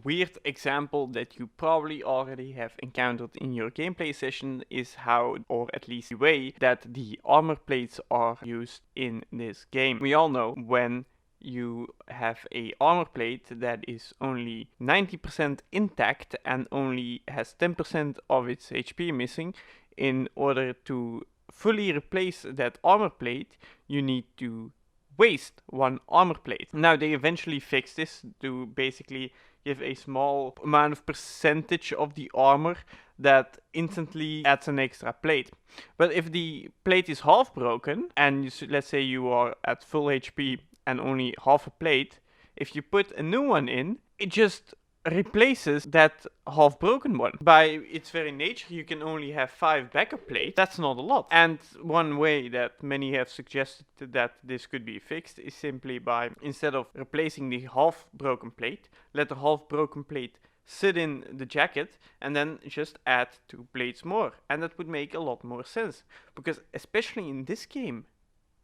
weird example that you probably already have encountered in your gameplay session is how, or at least the way, that the armor plates are used in this game. We all know when you have a armor plate that is only 90% intact and only has 10% of its HP missing, in order to fully replace that armor plate, you need to waste one armor plate. Now they eventually fixed this to basically give a small amount of percentage of the armor that instantly adds an extra plate. But if the plate is half broken, and let's say you are at full HP and only half a plate, if you put a new one in, it just replaces that half broken one. By its very nature, you can only have 5 backup plates. That's not a lot. And one way that many have suggested that this could be fixed is simply by, instead of replacing the half broken plate, let the half broken plate sit in the jacket and then just add 2 plates more. And that would make a lot more sense, because especially in this game,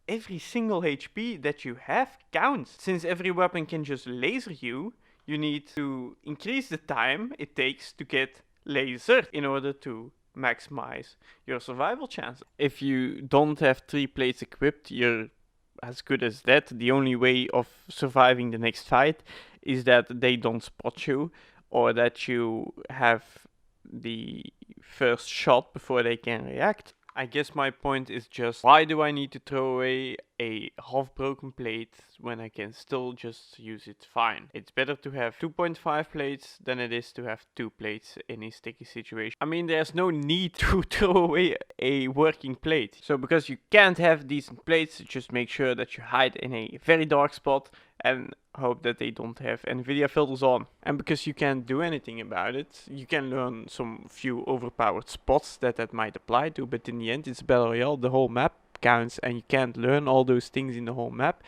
every single HP that you have counts. Since every weapon can just laser you, you need to increase the time it takes to get lasered in order to maximize your survival chances. If you don't have 3 plates equipped, you're as good as dead. The only way of surviving the next fight is that they don't spot you, or that you have the first shot before they can react. I guess my point is just, why do I need to throw away a half broken plate when I can still just use it fine? It's better to have 2.5 plates than it is to have 2 plates in a sticky situation. I mean, there's no need to throw away a working plate. So because you can't have decent plates, just make sure that you hide in a very dark spot and hope that they don't have NVIDIA filters on. And because you can't do anything about it, you can learn some few overpowered spots that might apply to, but in the end it's Battle Royale, the whole map counts, and you can't learn all those things in the whole map.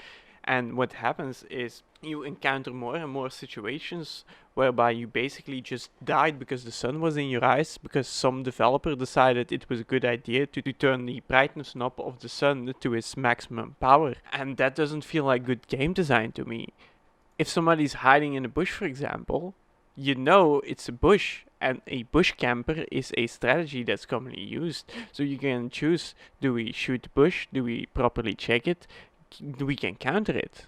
And what happens is you encounter more and more situations whereby you basically just died because the sun was in your eyes, because some developer decided it was a good idea to turn the brightness knob of the sun to its maximum power. And that doesn't feel like good game design to me. If somebody's hiding in a bush, for example, you know it's a bush, and a bush camper is a strategy that's commonly used. So you can choose, do we shoot the bush, do we properly check it, we can counter it.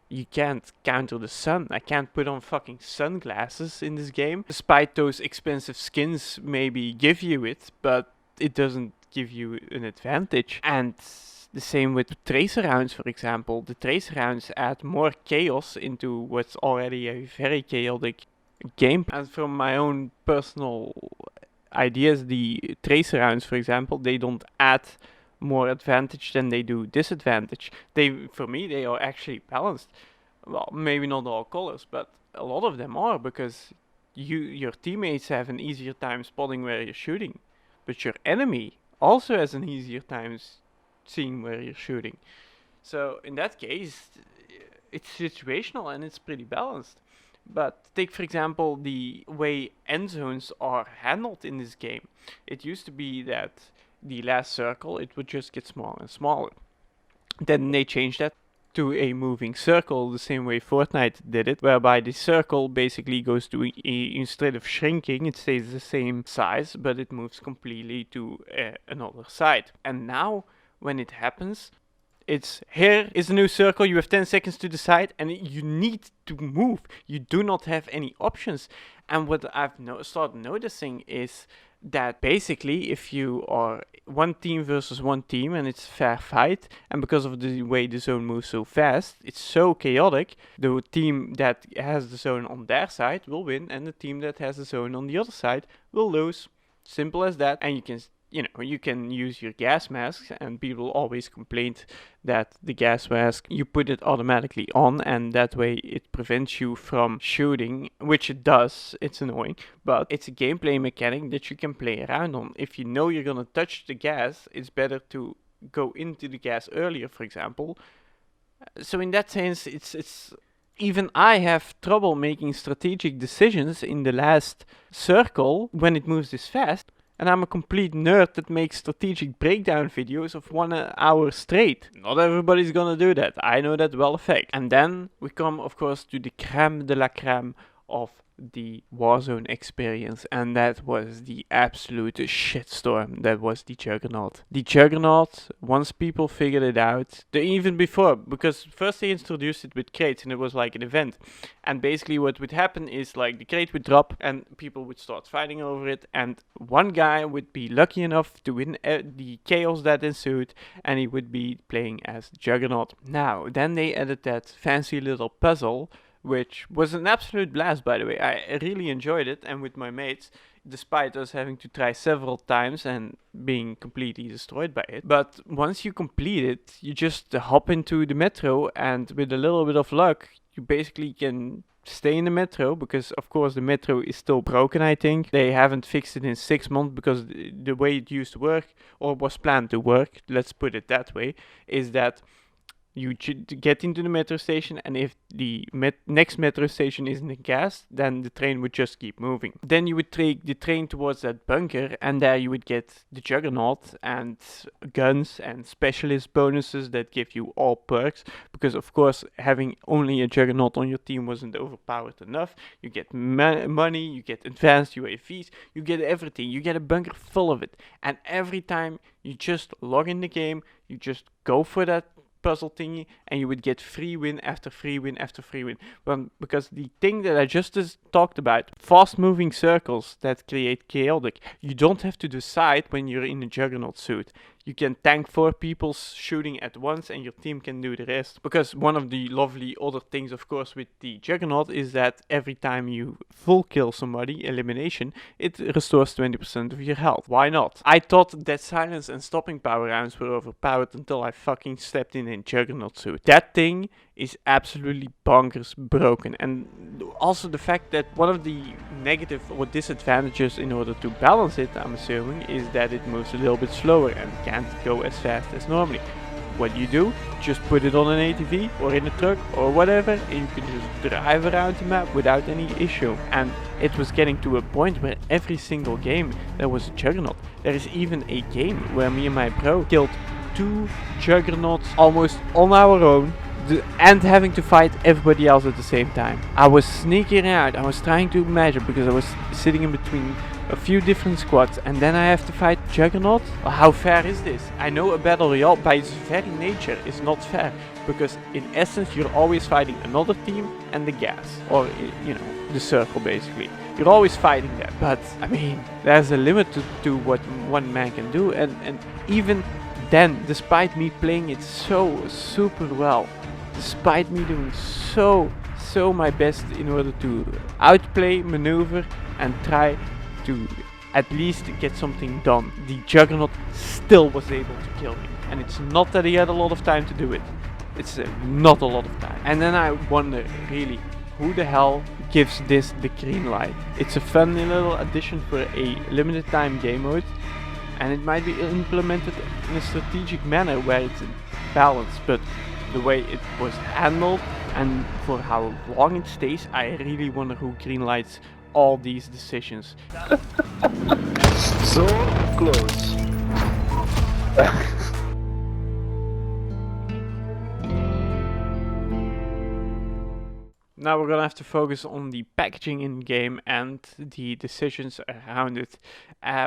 You can't counter the sun. I can't put on fucking sunglasses in this game. Despite those expensive skins maybe give you it, but it doesn't give you an advantage. And the same with the tracer rounds, for example. The tracer rounds add more chaos into what's already a very chaotic game. And from my own personal ideas, the tracer rounds, for example, they don't add more advantage than they do disadvantage. For me, they are actually balanced. Well, maybe not all colors, but a lot of them are, because your teammates have an easier time spotting where you're shooting, but your enemy also has an easier time seeing where you're shooting. So in that case, it's situational and it's pretty balanced. But take, for example, the way end zones are handled in this game. It used to be that the last circle, it would just get smaller and smaller. Then they changed that to a moving circle, the same way Fortnite did it, whereby the circle basically goes to instead of shrinking, it stays the same size, but it moves completely to another side. And now, when it happens, It's here is a new circle, you have 10 seconds to decide, and you need to move. You do not have any options. And what I've started noticing is that basically if you are one team versus one team and it's a fair fight, and because of the way the zone moves so fast, it's so chaotic, the team that has the zone on their side will win and the team that has the zone on the other side will lose. Simple as that. And you can use your gas masks, and people always complained that the gas mask, you put it automatically on and that way it prevents you from shooting, which it does. It's annoying, but it's a gameplay mechanic that you can play around on. If you know you're gonna touch the gas, it's better to go into the gas earlier, for example. So in that sense, it's even I have trouble making strategic decisions in the last circle when it moves this fast. And I'm a complete nerd that makes strategic breakdown videos of 1 hour straight. Not everybody's gonna do that. I know that well effect. And then we come, of course, to the creme de la creme of the Warzone experience, and that was the absolute shitstorm. That was the Juggernaut. The Juggernaut, once people figured it out, even before, because first they introduced it with crates and it was like an event, and basically what would happen is like the crate would drop and people would start fighting over it, and one guy would be lucky enough to win the chaos that ensued, and he would be playing as Juggernaut. Now, then they added that fancy little puzzle, which was an absolute blast, by the way. I really enjoyed it, and with my mates, despite us having to try several times and being completely destroyed by it. But once you complete it, you just hop into the metro, and with a little bit of luck, you basically can stay in the metro, because of course the metro is still broken. I think they haven't fixed it in 6 months, because the way it used to work, or was planned to work, let's put it that way, is that you get into the metro station, and if the next metro station isn't in gas, then the train would just keep moving. Then you would take the train towards that bunker, and there you would get the Juggernaut and guns and specialist bonuses that give you all perks, because of course having only a Juggernaut on your team wasn't overpowered enough. You get money, you get advanced UAVs, you get everything. You get a bunker full of it, and every time you just log in the game, you just go for that puzzle thingy, and you would get free win after free win after free win. Because the thing that I just talked about, fast moving circles that create chaotic, you don't have to decide when you're in a Juggernaut suit. You can tank 4 people shooting at once, and your team can do the rest. Because one of the lovely other things, of course, with the Juggernaut is that every time you full kill somebody, elimination, it restores 20% of your health. Why not? I thought that silence and stopping power rounds were overpowered until I fucking stepped in a Juggernaut suit. That thing is absolutely bonkers broken. And also the fact that one of the negative or disadvantages in order to balance it, I'm assuming, is that it moves a little bit slower and can't go as fast as normally. What you do, just put it on an ATV or in a truck or whatever, and you can just drive around the map without any issue. And it was getting to a point where every single game there was a Juggernaut. There is even a game where me and my bro killed 2 Juggernauts almost on our own, and having to fight everybody else at the same time. I was sneaking out, I was trying to measure, because I was sitting in between a few different squads, and then I have to fight Juggernaut? How fair is this? I know a battle royale by its very nature is not fair, because in essence you're always fighting another team and the gas, or the circle basically. You're always fighting that, but I mean, there's a limit to what one man can do, and even then, despite me playing it so super well, despite me doing so my best in order to outplay, maneuver, and try to at least get something done, the Juggernaut still was able to kill me. And it's not that he had a lot of time to do it. It's not a lot of time. And then I wonder, really, who the hell gives this the green light? It's a fun little addition for a limited time game mode, and it might be implemented in a strategic manner where it's balanced, but the way it was handled and for how long it stays, I really wonder who greenlights all these decisions. So close. Now we're gonna have to focus on the packaging in game and the decisions around it,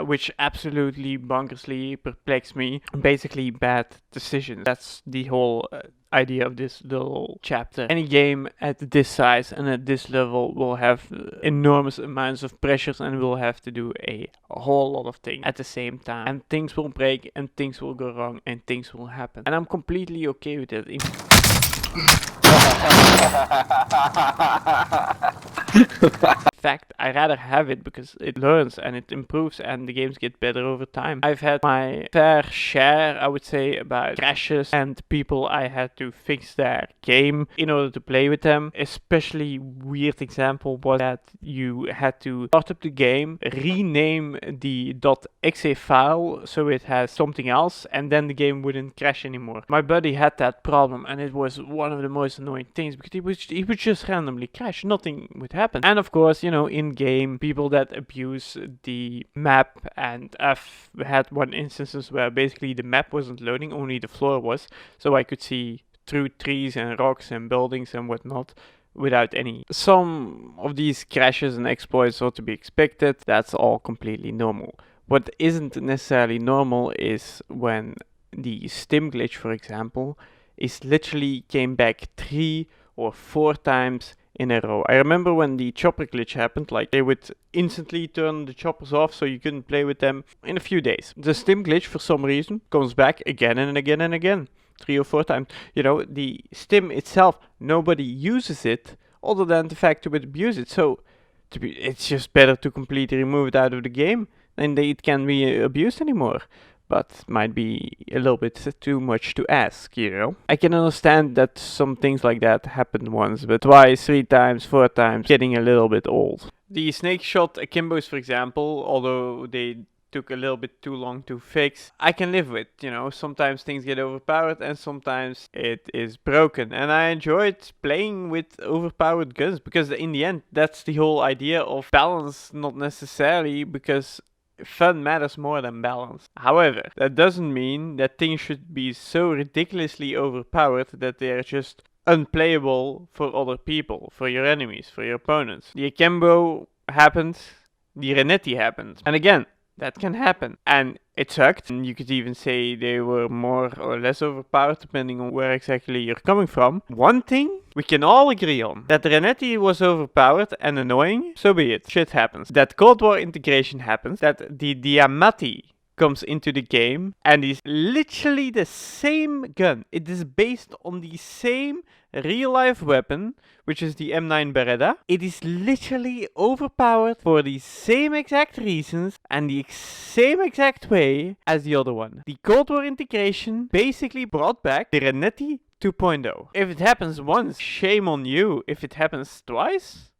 which absolutely bonkersly perplex me. Basically bad decisions. That's the whole idea of this little chapter. Any game at this size and at this level will have enormous amounts of pressures and will have to do a whole lot of things at the same time. And things will break and things will go wrong and things will happen. And I'm completely okay with it. In fact, I rather have it because it learns and it improves and the games get better over time. I've had my fair share, I would say, about crashes and people I had to fix their game in order to play with them. Especially weird example was that you had to start up the game, rename the .exe file so it has something else, and then the game wouldn't crash anymore. My buddy had that problem and it was one of the most annoying things because he would just randomly crash, nothing would happen. And of course, you know, in game, people that abuse the map, and I've had one instances where basically the map wasn't loading, only the floor was, so I could see through trees and rocks and buildings and whatnot without any. Some of these crashes and exploits are to be expected. That's all completely normal. What isn't necessarily normal is when the stim glitch, for example, is literally came back 3 or 4 times in a row. I remember when the chopper glitch happened, like they would instantly turn the choppers off so you couldn't play with them in a few days. The stim glitch for some reason comes back again and again and again. 3 or 4 times. You know, the stim itself, nobody uses it other than the fact to abuse it. So it's just better to completely remove it out of the game than it can be abused anymore. But might be a little bit too much to ask, you know. I can understand that some things like that happened once, but twice, 3 times, 4 times, getting a little bit old. The snake shot akimbos, for example, although they took a little bit too long to fix, I can live with, you know. Sometimes things get overpowered and sometimes it is broken. And I enjoyed playing with overpowered guns because in the end, that's the whole idea of balance, not necessarily because fun matters more than balance. However, that doesn't mean that things should be so ridiculously overpowered that they're just unplayable for other people, for your enemies, for your opponents. The akimbo happened, the Renetti happened. And again, that can happen. And it sucked. And you could even say they were more or less overpowered depending on where exactly you're coming from. One thing we can all agree on, that Renetti was overpowered and annoying, so be it. Shit happens. That Cold War integration happens, that the Diamatti comes into the game and is literally the same gun. It is based on the same real-life weapon, which is the M9 Beretta. It is literally overpowered for the same exact reasons and the same exact way as the other one. The Cold War integration basically brought back the Renetti 2.0. If it happens once, shame on you. If it happens twice,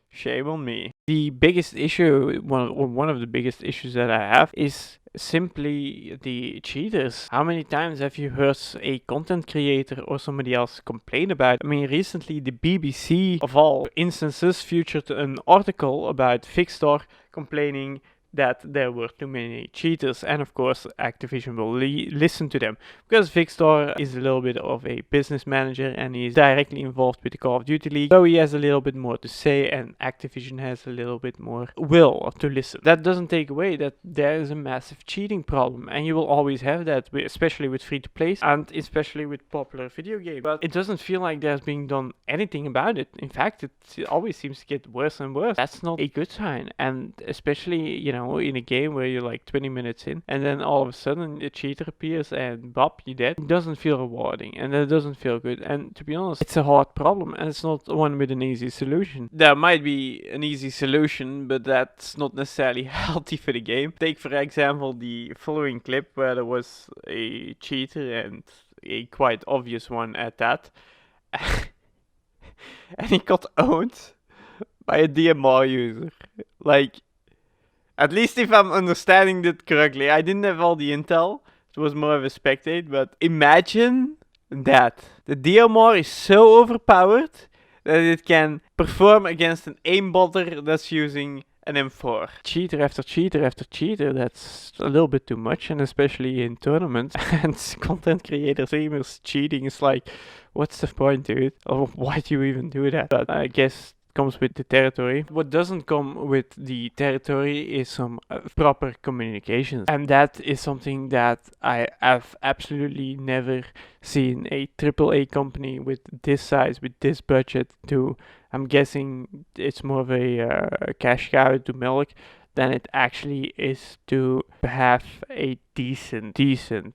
shame on me. The biggest issue, one of the biggest issues that I have is simply the cheaters. How many times have you heard a content creator or somebody else complain about it? I mean, recently the BBC, of all instances, featured an article about Fixstore complaining that there were too many cheaters, and of course Activision will listen to them because Victor is a little bit of a business manager and he is directly involved with the Call of Duty League, so he has a little bit more to say and Activision has a little bit more will to listen. That doesn't take away that there is a massive cheating problem, and you will always have that, especially with free-to-play and especially with popular video games, but it doesn't feel like there's being done anything about it. In fact, it always seems to get worse and worse. That's not a good sign, and especially, you know, in a game where you're like 20 minutes in and then all of a sudden a cheater appears and bop, you're dead. It doesn't feel rewarding and it doesn't feel good, and to be honest, it's a hard problem and it's not one with an easy solution. There might be an easy solution, but that's not necessarily healthy for the game. Take for example the following clip where there was a cheater, and a quite obvious one at that, and he got owned by a DMR user. Like, at least if I'm understanding that correctly, I didn't have all the intel. It was more of a spectate, but imagine that. The DMR is so overpowered that it can perform against an aimbotter that's using an M4. Cheater after cheater after cheater, that's a little bit too much, and especially in tournaments and content creators, streamers cheating is like, what's the point, dude? Or why do you even do that? But I guess comes with the territory. What doesn't come with the territory is some proper communications, and that is something that I have absolutely never seen a AAA company with this size, with this budget do. I'm guessing it's more of a cash cow to milk than it actually is to have a decent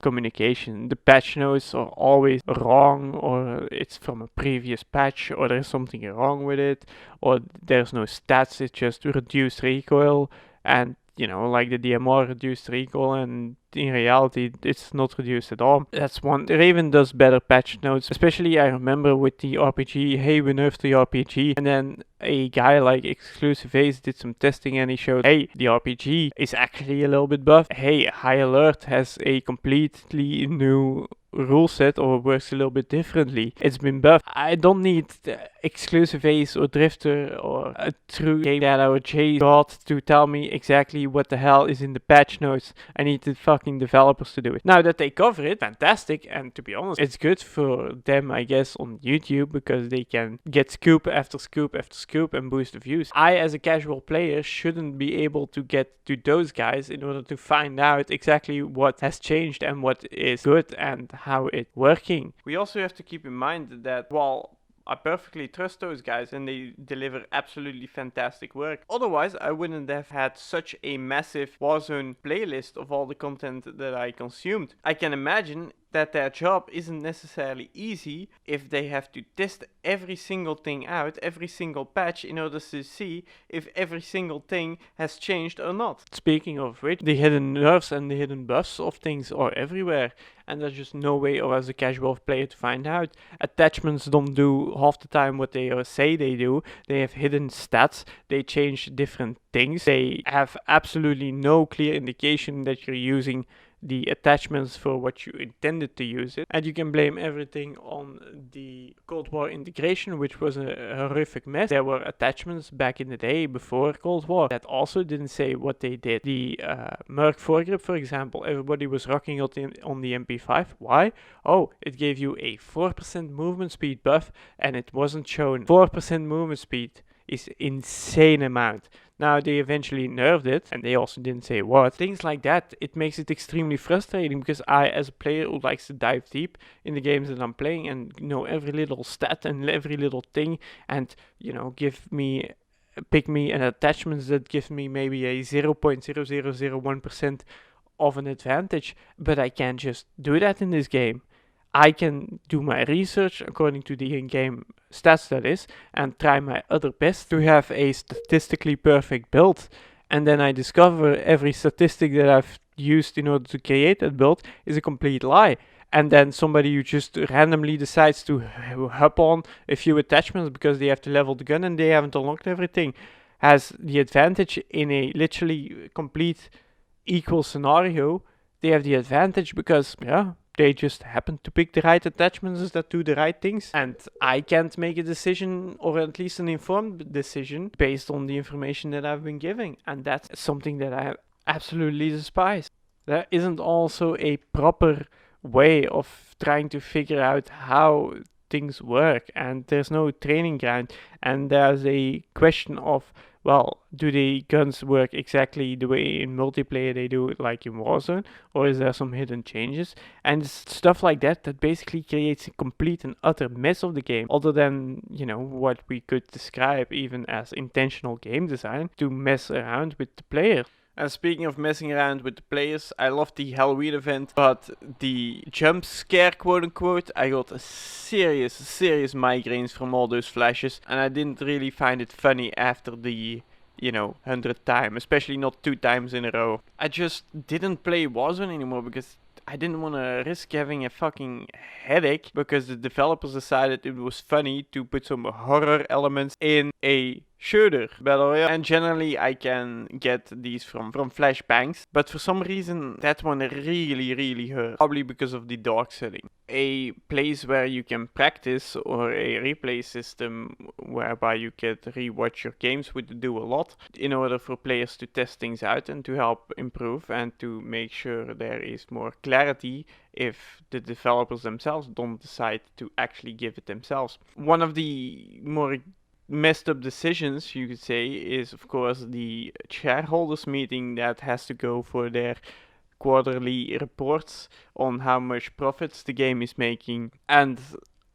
communication. The patch notes are always wrong, or it's from a previous patch, or there's something wrong with it, or there's no stats, it's just reduced recoil, and you know, like the DMR reduced recoil, and in reality it's not reduced at all. That's one. Raven does better patch notes, especially I remember with the RPG, hey, we nerfed the RPG, and then a guy like Exclusive Ace did some testing and he showed, hey, the RPG is actually a little bit buffed. Hey, High Alert has a completely new rule set or works a little bit differently. It's been buffed. I don't need Exclusive Ace or Drifter or a true game data or J God to tell me exactly what the hell is in the patch notes. I need the fucking developers to do it. Now that they cover it, fantastic, and to be honest, it's good for them, I guess, on YouTube, because they can get scoop after scoop after scoop and boost the views. I, as a casual player, shouldn't be able to get to those guys in order to find out exactly what has changed and what is good and how it's working. We also have to keep in mind that while I perfectly trust those guys and they deliver absolutely fantastic work, otherwise I wouldn't have had such a massive Warzone playlist of all the content that I consumed. I can imagine that their job isn't necessarily easy if they have to test every single thing out, every single patch, in order to see if every single thing has changed or not. Speaking of which, the hidden nerfs and the hidden buffs of things are everywhere, and there's just no way of as a casual player to find out. Attachments don't do half the time what they say they do. They have hidden stats, they change different things, they have absolutely no clear indication that you're using the attachments for what you intended to use it, and you can blame everything on the Cold War integration, which was a horrific mess. There were attachments back in the day before Cold War that also didn't say what they did. The Merc foregrip, for example, everybody was rocking it on the MP5. Why? Oh, it gave you a 4% movement speed buff, and it wasn't shown. 4% movement speed is insane amount. Now they eventually nerfed it, and they also didn't say what. Things like that, it makes it extremely frustrating, because I, as a player who likes to dive deep in the games that I'm playing and know every little stat and every little thing, and you know, pick me an attachments that give me maybe a 0.0001% of an advantage, but I can't just do that in this game. I can do my research according to the in-game stats, that is, and try my other best to have a statistically perfect build, and then I discover every statistic that I've used in order to create that build is a complete lie. And then somebody who just randomly decides to hop on a few attachments because they have to level the gun and they haven't unlocked everything has the advantage in a literally complete equal scenario. They have the advantage because, yeah, they just happen to pick the right attachments that do the right things, and I can't make a decision, or at least an informed decision, based on the information that I've been giving, and that's something that I absolutely despise. There isn't also a proper way of trying to figure out how things work, and there's no training ground, and there's a question of, well, do the guns work exactly the way in multiplayer they do, like in Warzone, or is there some hidden changes? And it's stuff like that that basically creates a complete and utter mess of the game, other than, you know, what we could describe even as intentional game design to mess around with the player. And speaking of messing around with the players, I loved the Halloween event, but the jump scare, quote unquote, I got a serious migraines from all those flashes, and I didn't really find it funny after the, 100th time, especially not 2 times in a row. I just didn't play Warzone anymore because I didn't want to risk having a fucking headache because the developers decided it was funny to put some horror elements in a shooter battle royale, and generally I can get these from flashbangs, but for some reason that one really hurt, probably because of the dark setting. A place where you can practice, or a replay system whereby you could rewatch your games, would do a lot in order for players to test things out and to help improve and to make sure there is more clarity if the developers themselves don't decide to actually give it themselves. One of the more messed up decisions, you could say, is of course the shareholders meeting that has to go for their quarterly reports on how much profits the game is making. And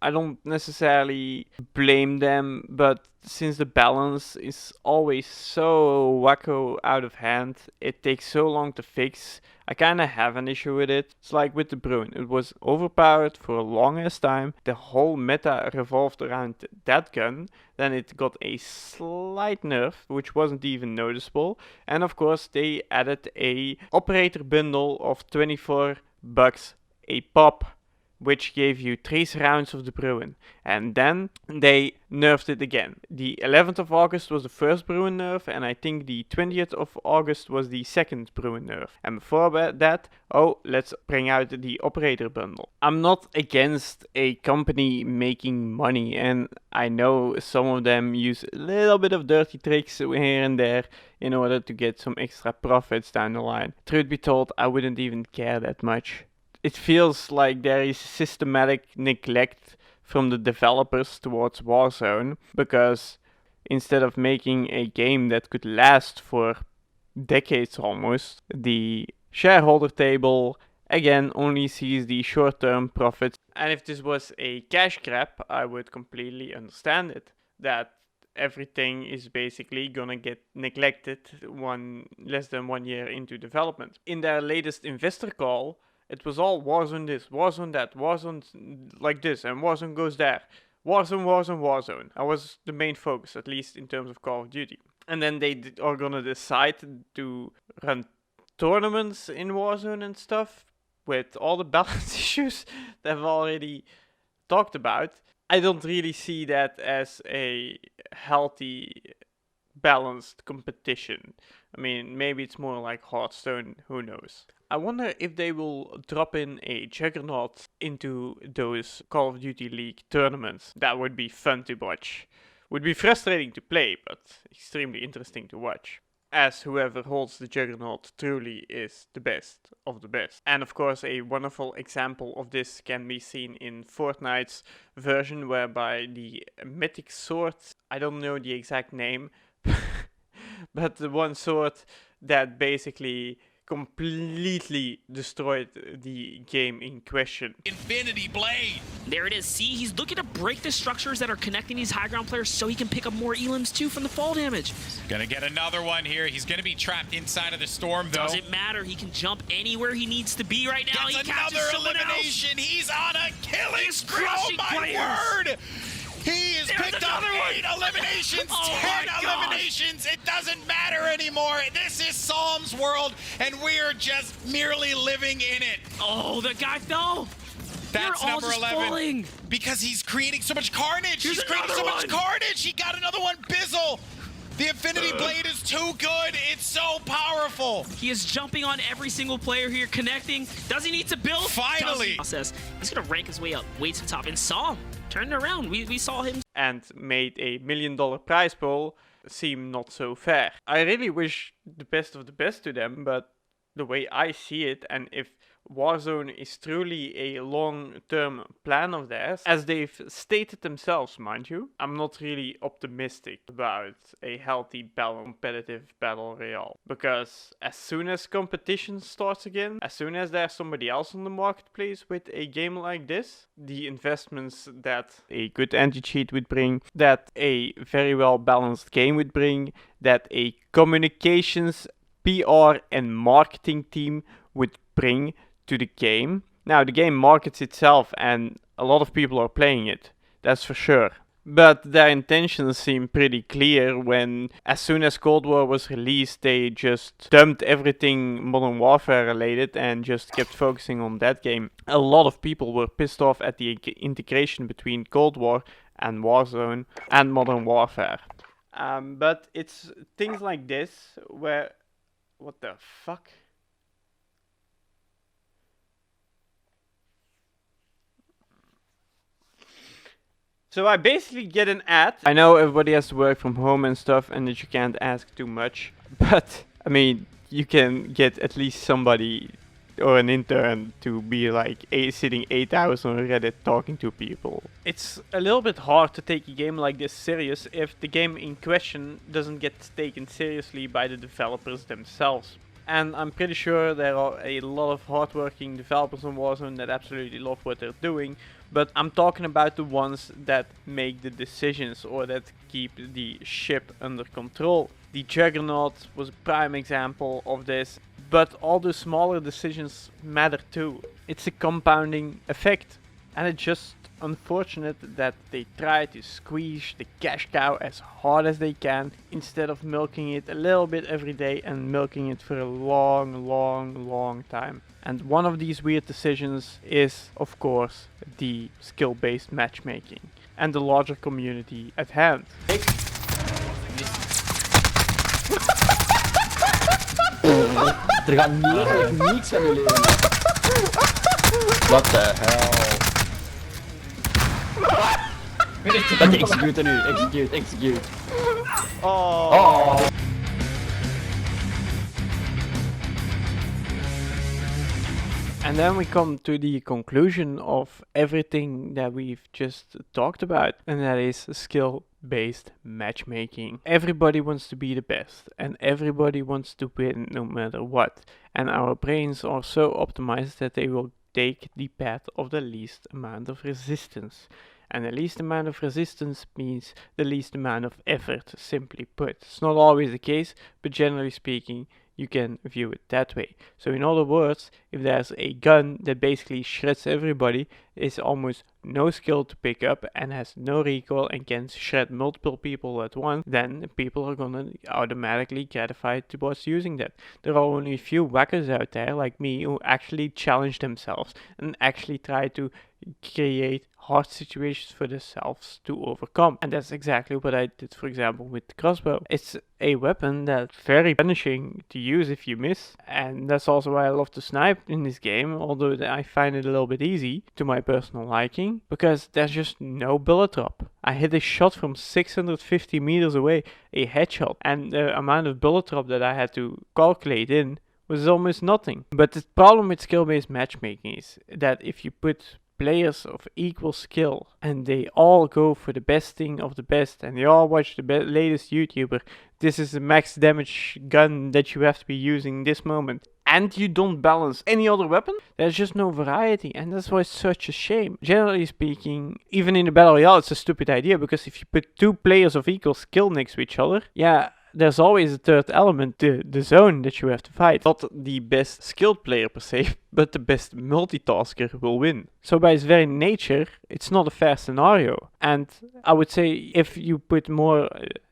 I don't necessarily blame them, but since the balance is always so wacko out of hand, it takes so long to fix, I kinda have an issue with it. It's like with the Bruin, it was overpowered for a longest time, the whole meta revolved around that gun, then it got a slight nerf, which wasn't even noticeable, and of course they added a operator bundle of $24 a pop, which gave you 3 rounds of the Bruin. And then they nerfed it again. The 11th of August was the first Bruin nerf, and I think the 20th of August was the second Bruin nerf. And before that, let's bring out the operator bundle. I'm not against a company making money, and I know some of them use a little bit of dirty tricks here and there in order to get some extra profits down the line. Truth be told, I wouldn't even care that much. It feels like there is systematic neglect from the developers towards Warzone, because instead of making a game that could last for decades almost, the shareholder table again only sees the short-term profits. And if this was a cash grab, I would completely understand it. That everything is basically gonna get neglected less than 1 year into development. In their latest investor call, it was all Warzone this, Warzone that, Warzone like this, and Warzone goes there. Warzone. That was the main focus, at least in terms of Call of Duty. And then they are gonna decide to run tournaments in Warzone and stuff, with all the balance issues that I've already talked about. I don't really see that as a healthy, balanced competition. I mean, maybe it's more like Hearthstone, who knows. I wonder if they will drop in a Juggernaut into those Call of Duty League tournaments. That would be fun to watch. Would be frustrating to play, but extremely interesting to watch, as whoever holds the Juggernaut truly is the best of the best. And of course, a wonderful example of this can be seen in Fortnite's version, whereby the mythic sword, I don't know the exact name, but the one sword that basically completely destroyed the game in question. Infinity Blade! There it is. See, he's looking to break the structures that are connecting these high ground players so he can pick up more elims too from the fall damage. Gonna get another one here. He's gonna be trapped inside of the storm though. Doesn't matter. He can jump anywhere he needs to be right now. Gets he catches another someone elimination. else. He's on a killing spree. Oh my players. word! He has picked up 8 eliminations, 10 eliminations. It doesn't matter anymore. This is Psalm's world, and we're just merely living in it. Oh, the guy fell. That's They're all number just 11. falling. Because he's creating so much carnage. Here's He's creating so much carnage. He got another one, Bizzle. The Infinity Blade is too good. It's so powerful. He is jumping on every single player here, connecting. Does he need to build? Finally. Process. He's going to rank his way up, way to the top, and saw him. Turned around. We saw him. And made a $1 million prize pool seem not so fair. I really wish the best of the best to them, but the way I see it, and if Warzone is truly a long-term plan of theirs, as they've stated themselves, mind you, I'm not really optimistic about a healthy, competitive battle royale. Because as soon as competition starts again, as soon as there's somebody else on the marketplace with a game like this, the investments that a good anti-cheat would bring, that a very well-balanced game would bring, that a communications, PR and marketing team would bring to the game. Now, the game markets itself and a lot of people are playing it, that's for sure. But their intentions seem pretty clear when, as soon as Cold War was released, they just dumped everything Modern Warfare related and just kept focusing on that game. A lot of people were pissed off at the integration between Cold War and Warzone and Modern Warfare. But it's things like this where, what the fuck? So I basically get an ad. I know everybody has to work from home and stuff and that you can't ask too much. But, I mean, you can get at least somebody or an intern to be like sitting 8 hours on Reddit talking to people. It's a little bit hard to take a game like this serious if the game in question doesn't get taken seriously by the developers themselves. And I'm pretty sure there are a lot of hardworking developers on Warzone that absolutely love what they're doing, but I'm talking about the ones that make the decisions or that keep the ship under control. The Juggernaut was a prime example of this, but all the smaller decisions matter too. It's a compounding effect, and it's just unfortunate that they try to squeeze the cash cow as hard as they can instead of milking it a little bit every day and milking it for a long time. And one of these weird decisions is, of course, the skill-based matchmaking and the larger community at hand. Er gaat niks aan je leven. What the hell? Dat je execute nu, execute. Oh. And then we come to the conclusion of everything that we've just talked about, and that is skill-based matchmaking. Everybody wants to be the best, and everybody wants to win no matter what. And our brains are so optimized that they will take the path of the least amount of resistance. And the least amount of resistance means the least amount of effort, simply put. It's not always the case, but generally speaking, you can view it that way. So in other words, if there's a gun that basically shreds everybody, is almost no skill to pick up and has no recoil and can shred multiple people at once, then people are gonna automatically gravitate towards using that. There are only a few whackers out there like me who actually challenge themselves and actually try to create hard situations for themselves to overcome. And that's exactly what I did, for example, with the crossbow. It's a weapon that's very punishing to use if you miss, and that's also why I love to snipe in this game, although I find it a little bit easy to my personal liking, because there's just no bullet drop. I hit a shot from 650 meters away, a headshot, and the amount of bullet drop that I had to calculate in was almost nothing. But the problem with skill-based matchmaking is that if you put players of equal skill and they all go for the best thing of the best and they all watch the latest YouTuber, this is the max damage gun that you have to be using this moment, and you don't balance any other weapon, there's just no variety, and that's why it's such a shame. Generally speaking, even in a battle royale, it's a stupid idea, because if you put two players of equal skill next to each other, yeah, there's always a third element, the zone that you have to fight. Not the best skilled player per se, but the best multitasker will win. So by its very nature, it's not a fair scenario. And I would say if you put more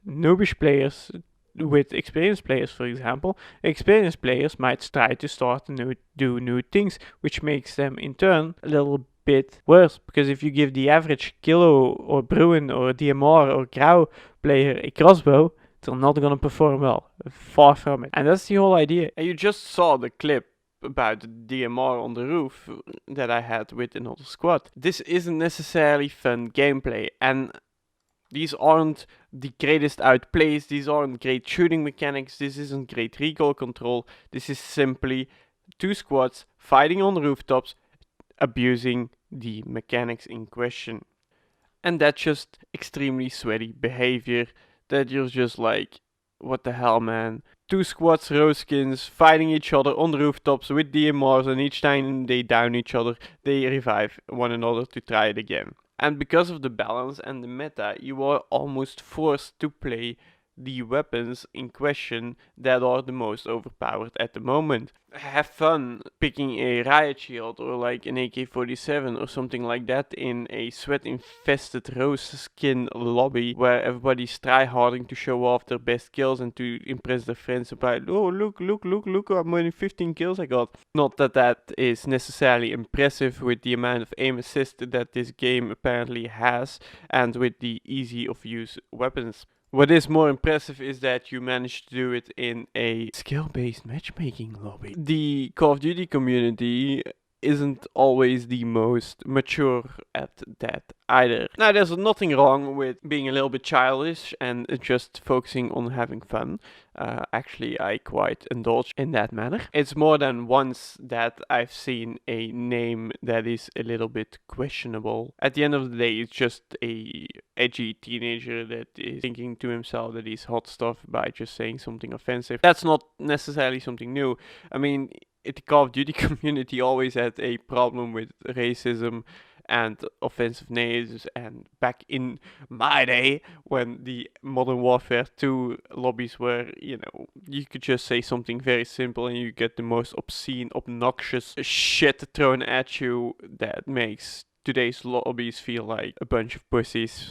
noobish players with experienced players, for example, experienced players might try to start and do new things, which makes them in turn a little bit worse, because if you give the average Kilo or Bruin or DMR or Grau player a crossbow, they're not gonna perform well. Far from it. And that's the whole idea. And you just saw the clip about the DMR on the roof that I had with another squad. This isn't necessarily fun gameplay, and these aren't the greatest outplays, these aren't great shooting mechanics, this isn't great recoil control, this is simply two squads fighting on rooftops, abusing the mechanics in question. And that's just extremely sweaty behavior that you're just like, what the hell, man? Two squads, rose skins, fighting each other on the rooftops with DMRs, and each time they down each other, they revive one another to try it again. And because of the balance and the meta, you are almost forced to play the weapons in question that are the most overpowered at the moment. Have fun picking a riot shield or like an AK-47 or something like that in a sweat-infested rose skin lobby where everybody's tryharding to show off their best kills and to impress their friends about, oh look, how many 15 kills I got. Not that that is necessarily impressive with the amount of aim assist that this game apparently has and with the easy of use weapons. What is more impressive is that you managed to do it in a skill-based matchmaking lobby. The Call of Duty community isn't always the most mature at that either. Now, there's nothing wrong with being a little bit childish and just focusing on having fun. Actually, I quite indulge in that manner. It's more than once that I've seen a name that is a little bit questionable. At the end of the day, it's just a edgy teenager that is thinking to himself that he's hot stuff by just saying something offensive. That's not necessarily something new. I mean, the Call of Duty community always had a problem with racism and offensive names, and back in my day when the Modern Warfare 2 lobbies were, you could just say something very simple and you get the most obscene, obnoxious shit thrown at you that makes today's lobbies feel like a bunch of pussies.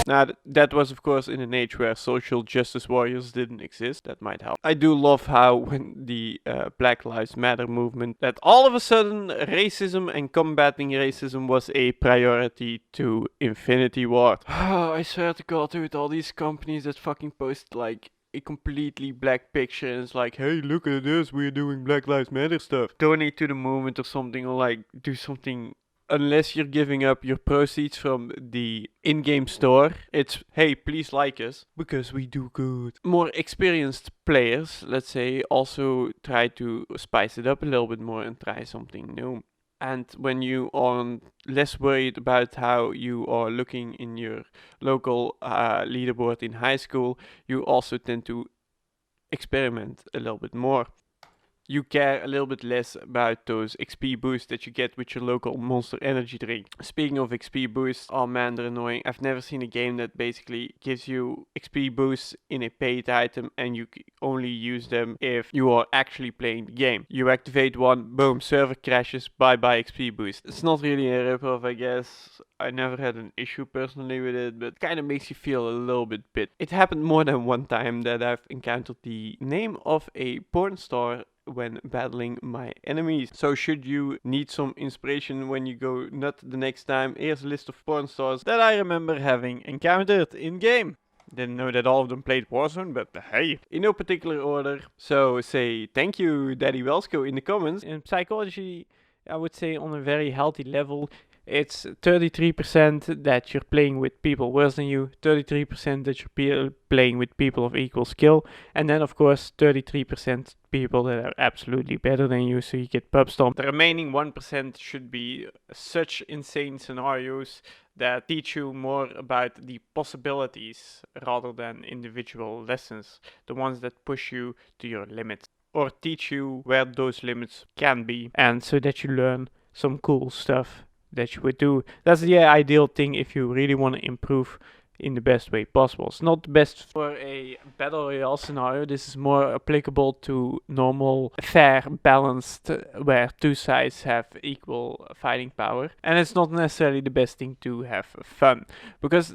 Now, that was of course in an age where social justice warriors didn't exist. That might help. I do love how when the Black Lives Matter movement, that all of a sudden racism and combating racism was a priority to Infinity Ward. I swear to God, dude, all these companies that fucking post like a completely black picture and it's like, hey, look at this, we're doing Black Lives Matter stuff. Donate to the movement or something, or like do something. Unless you're giving up your proceeds from the in-game store, it's, hey, please like us, because we do good. More experienced players, let's say, also try to spice it up a little bit more and try something new. And when you are less worried about how you are looking in your local leaderboard in high school, you also tend to experiment a little bit more. You care a little bit less about those XP boosts that you get with your local Monster Energy drink. Speaking of XP boosts, oh man, they're annoying. I've never seen a game that basically gives you XP boosts in a paid item and you only use them if you are actually playing the game. You activate one, boom, server crashes, bye bye XP boost. It's not really a ripoff, I guess. I never had an issue personally with it, but it kind of makes you feel a little bit bit. It happened more than one time that I've encountered the name of a porn star when battling my enemies. So should you need some inspiration when you go nut the next time, here's a list of porn stars that I remember having encountered in game. Didn't know that all of them played Warzone, but hey, in no particular order. So say thank you, Daddy Whelsko, in the comments. In psychology, I would say on a very healthy level, it's 33% that you're playing with people worse than you, 33% that you're playing with people of equal skill, and then of course 33% people that are absolutely better than you, so you get pub stomped. The remaining 1% should be such insane scenarios that teach you more about the possibilities rather than individual lessons, the ones that push you to your limits, or teach you where those limits can be, and so that you learn some cool stuff that you would do. That's the ideal thing if you really want to improve in the best way possible. It's not the best for a battle royale scenario. This is more applicable to normal, fair, balanced, where two sides have equal fighting power. And it's not necessarily the best thing to have fun, because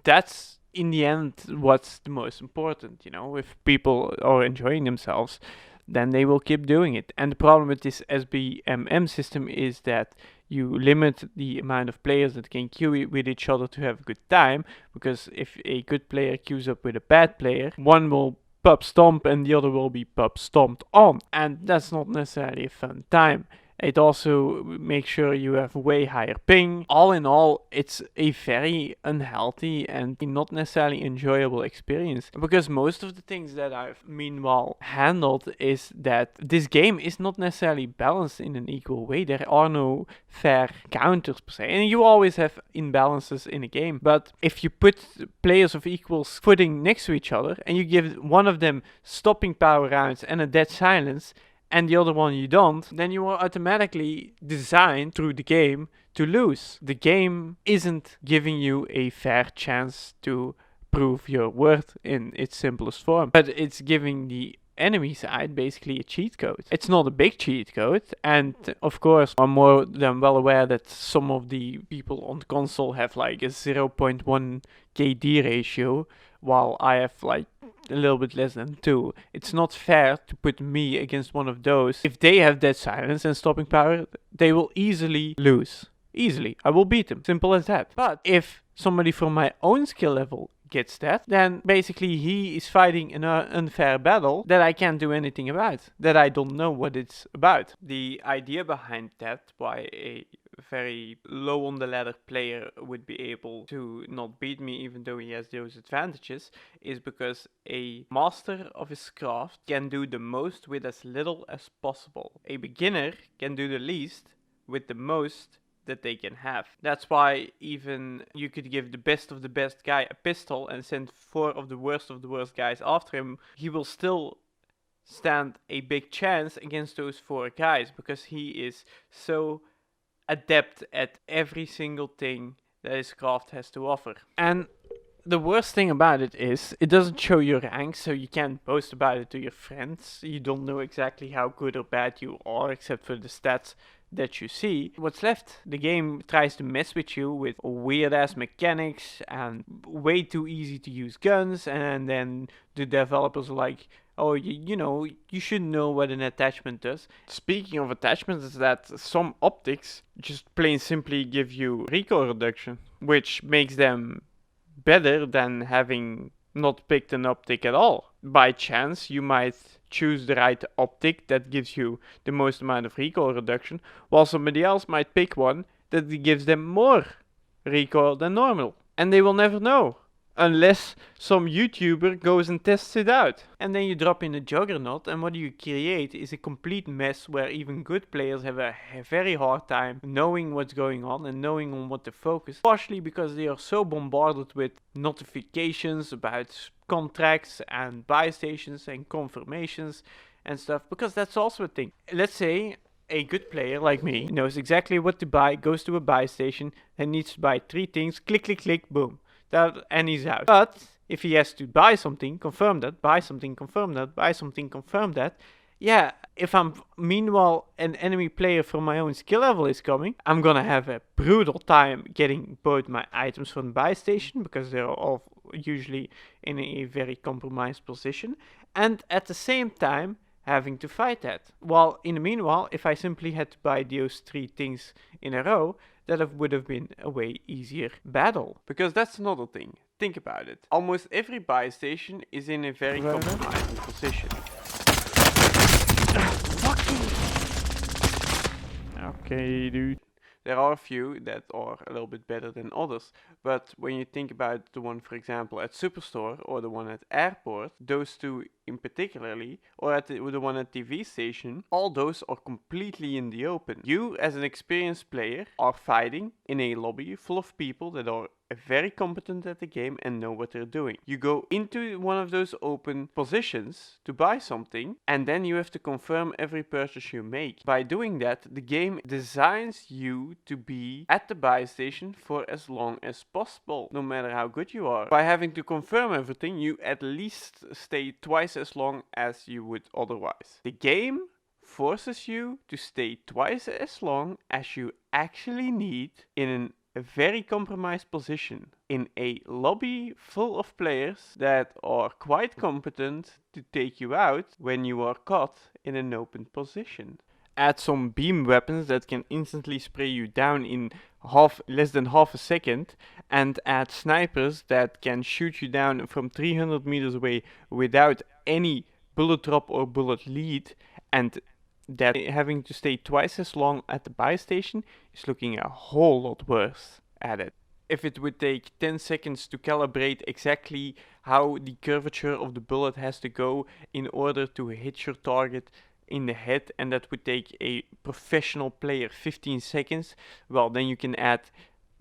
that's in the end what's the most important. If people are enjoying themselves, then they will keep doing it. And the problem with this SBMM system is that you limit the amount of players that can queue with each other to have a good time, because if a good player queues up with a bad player, one will pub stomp and the other will be pub stomped on, and that's not necessarily a fun time. It also makes sure you have way higher ping. All in all, it's a very unhealthy and not necessarily enjoyable experience. Because most of the things that I've meanwhile handled is that this game is not necessarily balanced in an equal way. There are no fair counters per se. And you always have imbalances in a game. But if you put players of equal footing next to each other and you give one of them stopping power rounds and a dead silence, and the other one you don't, then you are automatically designed through the game to lose. The game isn't giving you a fair chance to prove your worth in its simplest form, but it's giving the enemy side basically a cheat code. It's not a big cheat code, and of course I'm more than well aware that some of the people on the console have like a 0.1 KD ratio, while I have like a little bit less than 2. It's not fair to put me against one of those. If they have dead silence and stopping power, they will easily lose. Easily. I will beat them. Simple as that. But if somebody from my own skill level gets that, then basically he is fighting an unfair battle that I can't do anything about, that I don't know what it's about. The idea behind that, why a very low on the ladder player would be able to not beat me even though he has those advantages, is because a master of his craft can do the most with as little as possible. A beginner can do the least with the most that they can have. That's why even you could give the best of the best guy a pistol and send 4 of the worst guys after him, he will still stand a big chance against those 4 guys because he is so adept at every single thing that his craft has to offer. And the worst thing about it is it doesn't show your rank, so you can't boast about it to your friends. You don't know exactly how good or bad you are except for the stats that you see. What's left? The game tries to mess with you with weird ass mechanics and way too easy to use guns, and then the developers are like, oh, you know, you should know what an attachment does. Speaking of attachments, is that some optics just plain simply give you recoil reduction, which makes them better than having not picked an optic at all. By chance, you might choose the right optic that gives you the most amount of recoil reduction, while somebody else might pick one that gives them more recoil than normal. And they will never know, unless some YouTuber goes and tests it out. And then you drop in a juggernaut, and what you create is a complete mess where even good players have a very hard time knowing what's going on and knowing on what to focus. Partially because they are so bombarded with notifications about contracts and buy stations and confirmations and stuff, because that's also a thing. Let's say a good player like me knows exactly what to buy, goes to a buy station and needs to buy 3 things, click, click, click, boom. And he's out. But if he has to buy something, confirm that, buy something, confirm that, buy something, confirm that, yeah, if I'm meanwhile an enemy player from my own skill level is coming, I'm gonna have a brutal time getting both my items from the buy station because they're all usually in a very compromised position, and at the same time having to fight that. While in the meanwhile, if I simply had to buy those 3 things in a row, that would have been a way easier battle. Because that's another thing. Think about it. Almost every buy station is in a very compromising position. Okay, dude. There are a few that are a little bit better than others, but when you think about the one, for example, at Superstore or the one at Airport, those 2 in particularly, or at the one at TV station, all those are completely in the open. You, as an experienced player, are fighting in a lobby full of people that are very competent at the game and know what they're doing. You go into one of those open positions to buy something, and then you have to confirm every purchase you make. By doing that, the game designs you to be at the buy station for as long as possible, no matter how good you are. By having to confirm everything, you at least stay twice as long as you would otherwise. The game forces you to stay twice as long as you actually need in a very compromised position in a lobby full of players that are quite competent to take you out when you are caught in an open position. Add some beam weapons that can instantly spray you down in less than half a second, and add snipers that can shoot you down from 300 meters away without any bullet drop or bullet lead, and that having to stay twice as long at the buy station is looking a whole lot worse at it. If it would take 10 seconds to calibrate exactly how the curvature of the bullet has to go in order to hit your target in the head, and that would take a professional player 15 seconds, well, then you can add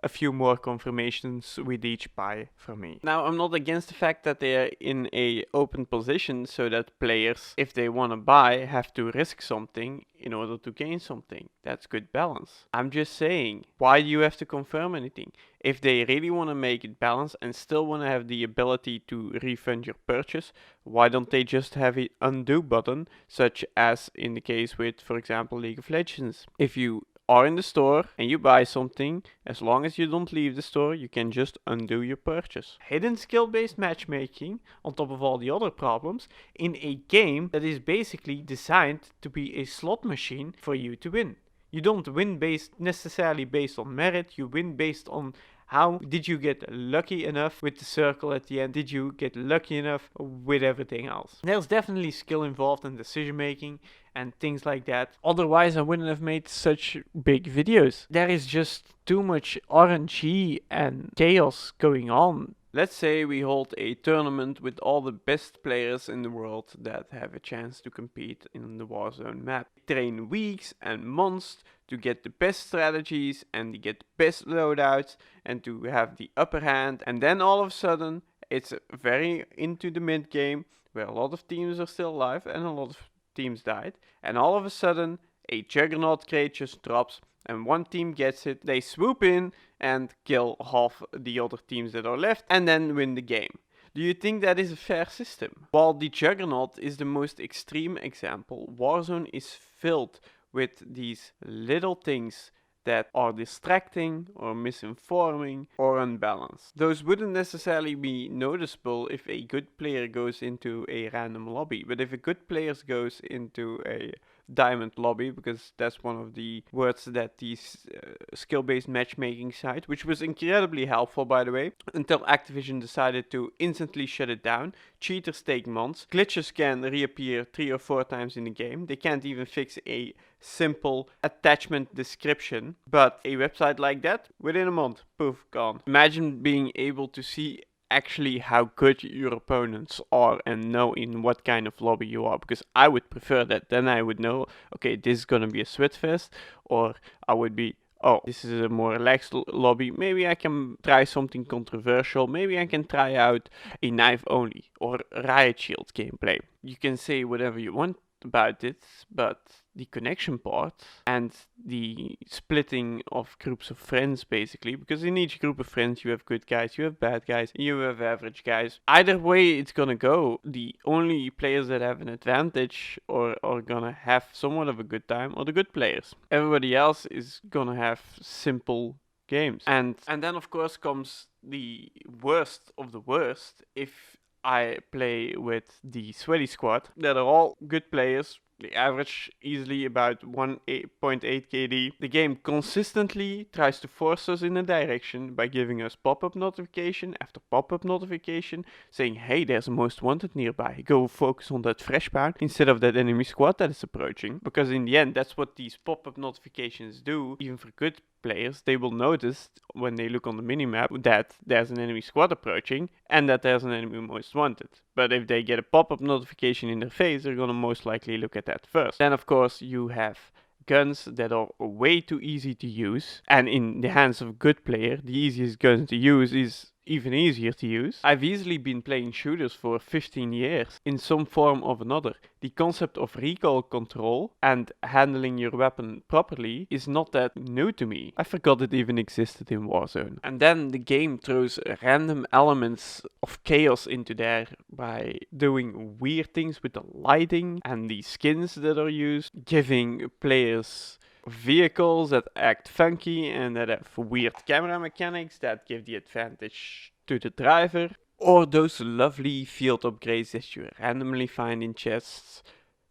a few more confirmations with each buy from me. Now, I'm not against the fact that they are in a open position so that players, if they want to buy, have to risk something in order to gain something. That's good balance. I'm just saying, why do you have to confirm anything? If they really want to make it balanced and still want to have the ability to refund your purchase, why don't they just have an undo button, such as in the case with, for example, League of Legends? If you are in the store and you buy something, as long as you don't leave the store, you can just undo your purchase. Hidden skill-based matchmaking, on top of all the other problems, in a game that is basically designed to be a slot machine for you to win. You don't win necessarily based on merit, you win based on how did you get lucky enough with the circle at the end, did you get lucky enough with everything else. There's definitely skill involved in decision making and things like that. Otherwise I wouldn't have made such big videos. There is just too much RNG and chaos going on. Let's say we hold a tournament with all the best players in the world that have a chance to compete in the Warzone map. Train weeks and months to get the best strategies and to get the best loadouts and to have the upper hand, and then all of a sudden it's very into the mid game where a lot of teams are still alive and a lot of teams died, and all of a sudden a juggernaut crate just drops and one team gets it, they swoop in and kill half the other teams that are left and then win the game. Do you think that is a fair system? While the Juggernaut is the most extreme example, Warzone is filled with these little things that are distracting or misinforming or unbalanced. Those wouldn't necessarily be noticeable if a good player goes into a random lobby, but if a good player goes into a diamond lobby, because that's one of the words that these skill-based matchmaking site, which was incredibly helpful by the way, until Activision decided to instantly shut it down. Cheaters take months, glitches can reappear 3 or 4 times in the game, they can't even fix a simple attachment description, but a website like that, within a month, poof, gone. Imagine being able to see actually how good your opponents are and know in what kind of lobby you are, because I would prefer that. Then I would know, okay, this is gonna be a sweat fest, or I would be, oh, this is a more relaxed lobby, maybe I can try something controversial, maybe I can try out a knife only or riot shield gameplay. You can say whatever you want about it, but the connection part and the splitting of groups of friends basically, because in each group of friends you have good guys, you have bad guys, you have average guys. Either way it's gonna go, the only players that have an advantage or are gonna have somewhat of a good time are the good players. Everybody else is gonna have simple games. And then of course comes the worst of the worst. If I play with the sweaty squad that are all good players, they average easily about 1.8 KD. The game consistently tries to force us in a direction by giving us pop-up notification after pop-up notification saying, hey, there's a most wanted nearby, go focus on that fresh pound instead of that enemy squad that is approaching. Because in the end, that's what these pop-up notifications do. Even for good players, they will notice when they look on the minimap that there's an enemy squad approaching and that there's an enemy most wanted. But if they get a pop-up notification in their face, they're gonna most likely look at that first. Then of course you have guns that are way too easy to use, and in the hands of a good player, the easiest gun to use is even easier to use. I've easily been playing shooters for 15 years in some form or another. The concept of recoil control and handling your weapon properly is not that new to me. I forgot it even existed in Warzone. And then the game throws random elements of chaos into there by doing weird things with the lighting and the skins that are used, giving players vehicles that act funky and that have weird camera mechanics that give the advantage to the driver, or those lovely field upgrades that you randomly find in chests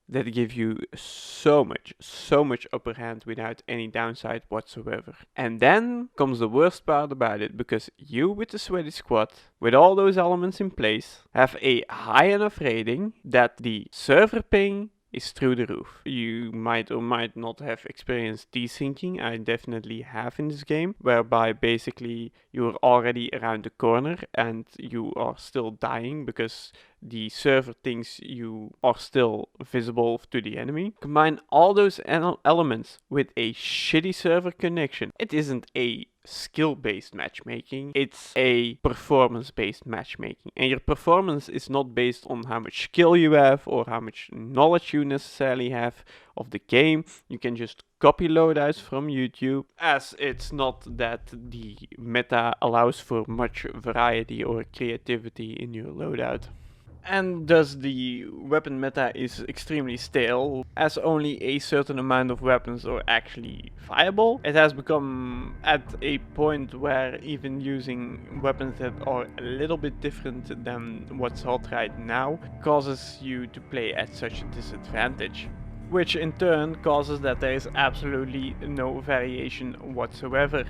that give you so much upper hand without any downside whatsoever. And then comes the worst part about it, because you with the sweaty squad, with all those elements in place, have a high enough rating that the server ping is through the roof. You might or might not have experienced desyncing. I definitely have in this game, whereby basically you're already around the corner and you are still dying because the server thinks you are still visible to the enemy. Combine all those elements with a shitty server connection. It isn't a skill-based matchmaking, it's a performance-based matchmaking. And your performance is not based on how much skill you have or how much knowledge you necessarily have of the game. You can just copy loadouts from YouTube, as it's not that the meta allows for much variety or creativity in your loadout. And thus the weapon meta is extremely stale, as only a certain amount of weapons are actually viable. It has become at a point where even using weapons that are a little bit different than what's hot right now causes you to play at such a disadvantage. Which in turn causes that there is absolutely no variation whatsoever.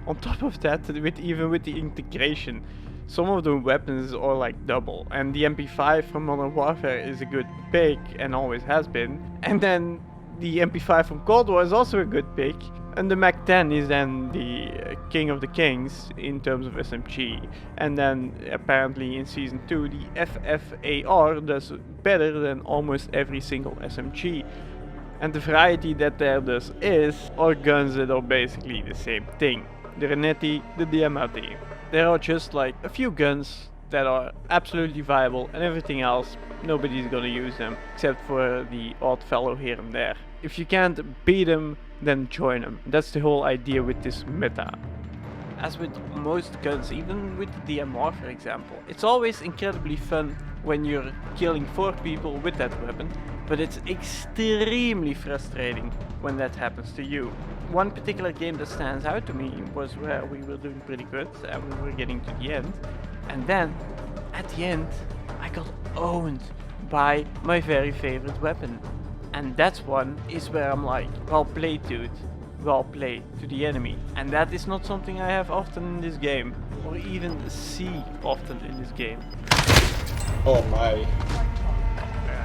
On top of that, even with the integration, some of the weapons are like double, and the MP5 from Modern Warfare is a good pick and always has been, and then the MP5 from Cold War is also a good pick, and the Mac 10 is then the king of the kings in terms of SMG, and then apparently in Season 2 the FFAR does better than almost every single SMG. And the variety that there thus is are guns that are basically the same thing. The Renetti, the Diamatti. There are just like a few guns that are absolutely viable, and everything else, nobody's gonna use them, except for the odd fellow here and there. If you can't beat them, then join them. That's the whole idea with this meta. As with most guns, even with the DMR for example, it's always incredibly fun when you're killing 4 people with that weapon, but it's extremely frustrating when that happens to you. One particular game that stands out to me was where we were doing pretty good and we were getting to the end, and then at the end I got owned by my very favorite weapon. And that one is where I'm like, well played dude, well played to the enemy. And that is not something I have often in this game, or even see often in this game. Oh my.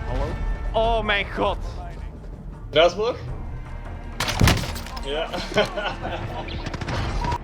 Hello? Oh my god! Strasbourg? Yeah.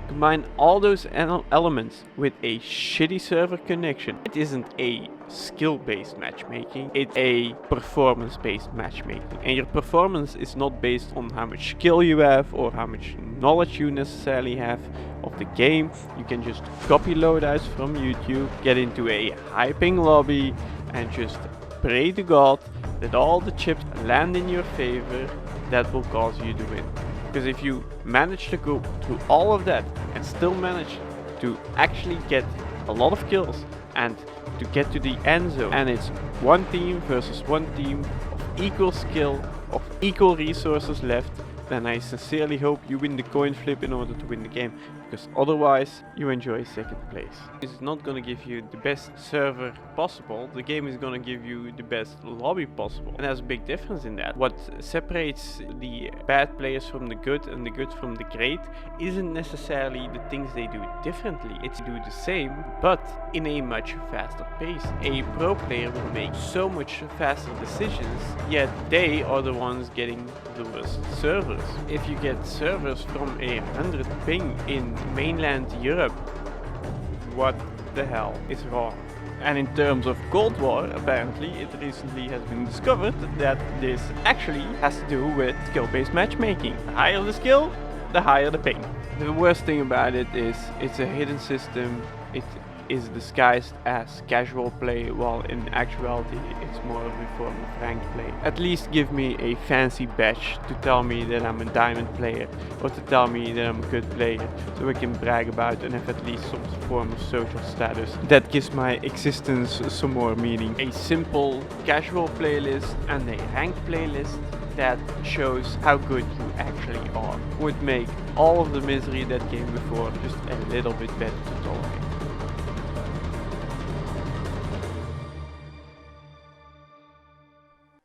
Combine all those elements with a shitty server connection. It isn't a skill-based matchmaking, it's a performance-based matchmaking. And your performance is not based on how much skill you have or how much knowledge you necessarily have of the game. You can just copy loadouts from YouTube, get into a high ping lobby and just pray to God that all the chips land in your favor. That will cause you to win. Because if you manage to go through all of that and still manage to actually get a lot of kills and to get to the end zone, and it's one team versus one team of equal skill, of equal resources left, then I sincerely hope you win the coin flip in order to win the game, because otherwise you enjoy second place. It's not gonna give you the best server possible, the game is gonna give you the best lobby possible. And there's a big difference in that. What separates the bad players from the good and the good from the great isn't necessarily the things they do differently, it's do the same, but in a much faster pace. A pro player will make so much faster decisions, yet they are the ones getting the worst servers. If you get servers from a 100 ping in mainland Europe, what the hell is wrong? And in terms of Cold War, apparently it recently has been discovered that this actually has to do with skill-based matchmaking. The higher the skill, the higher the ping. The worst thing about it is it's a hidden system. It is disguised as casual play, while in actuality it's more of a form of ranked play. At least give me a fancy badge to tell me that I'm a diamond player, or to tell me that I'm a good player, so I can brag about and have at least some form of social status. That gives my existence some more meaning. A simple casual playlist and a ranked playlist that shows how good you actually are would make all of the misery that came before just a little bit better to tolerate.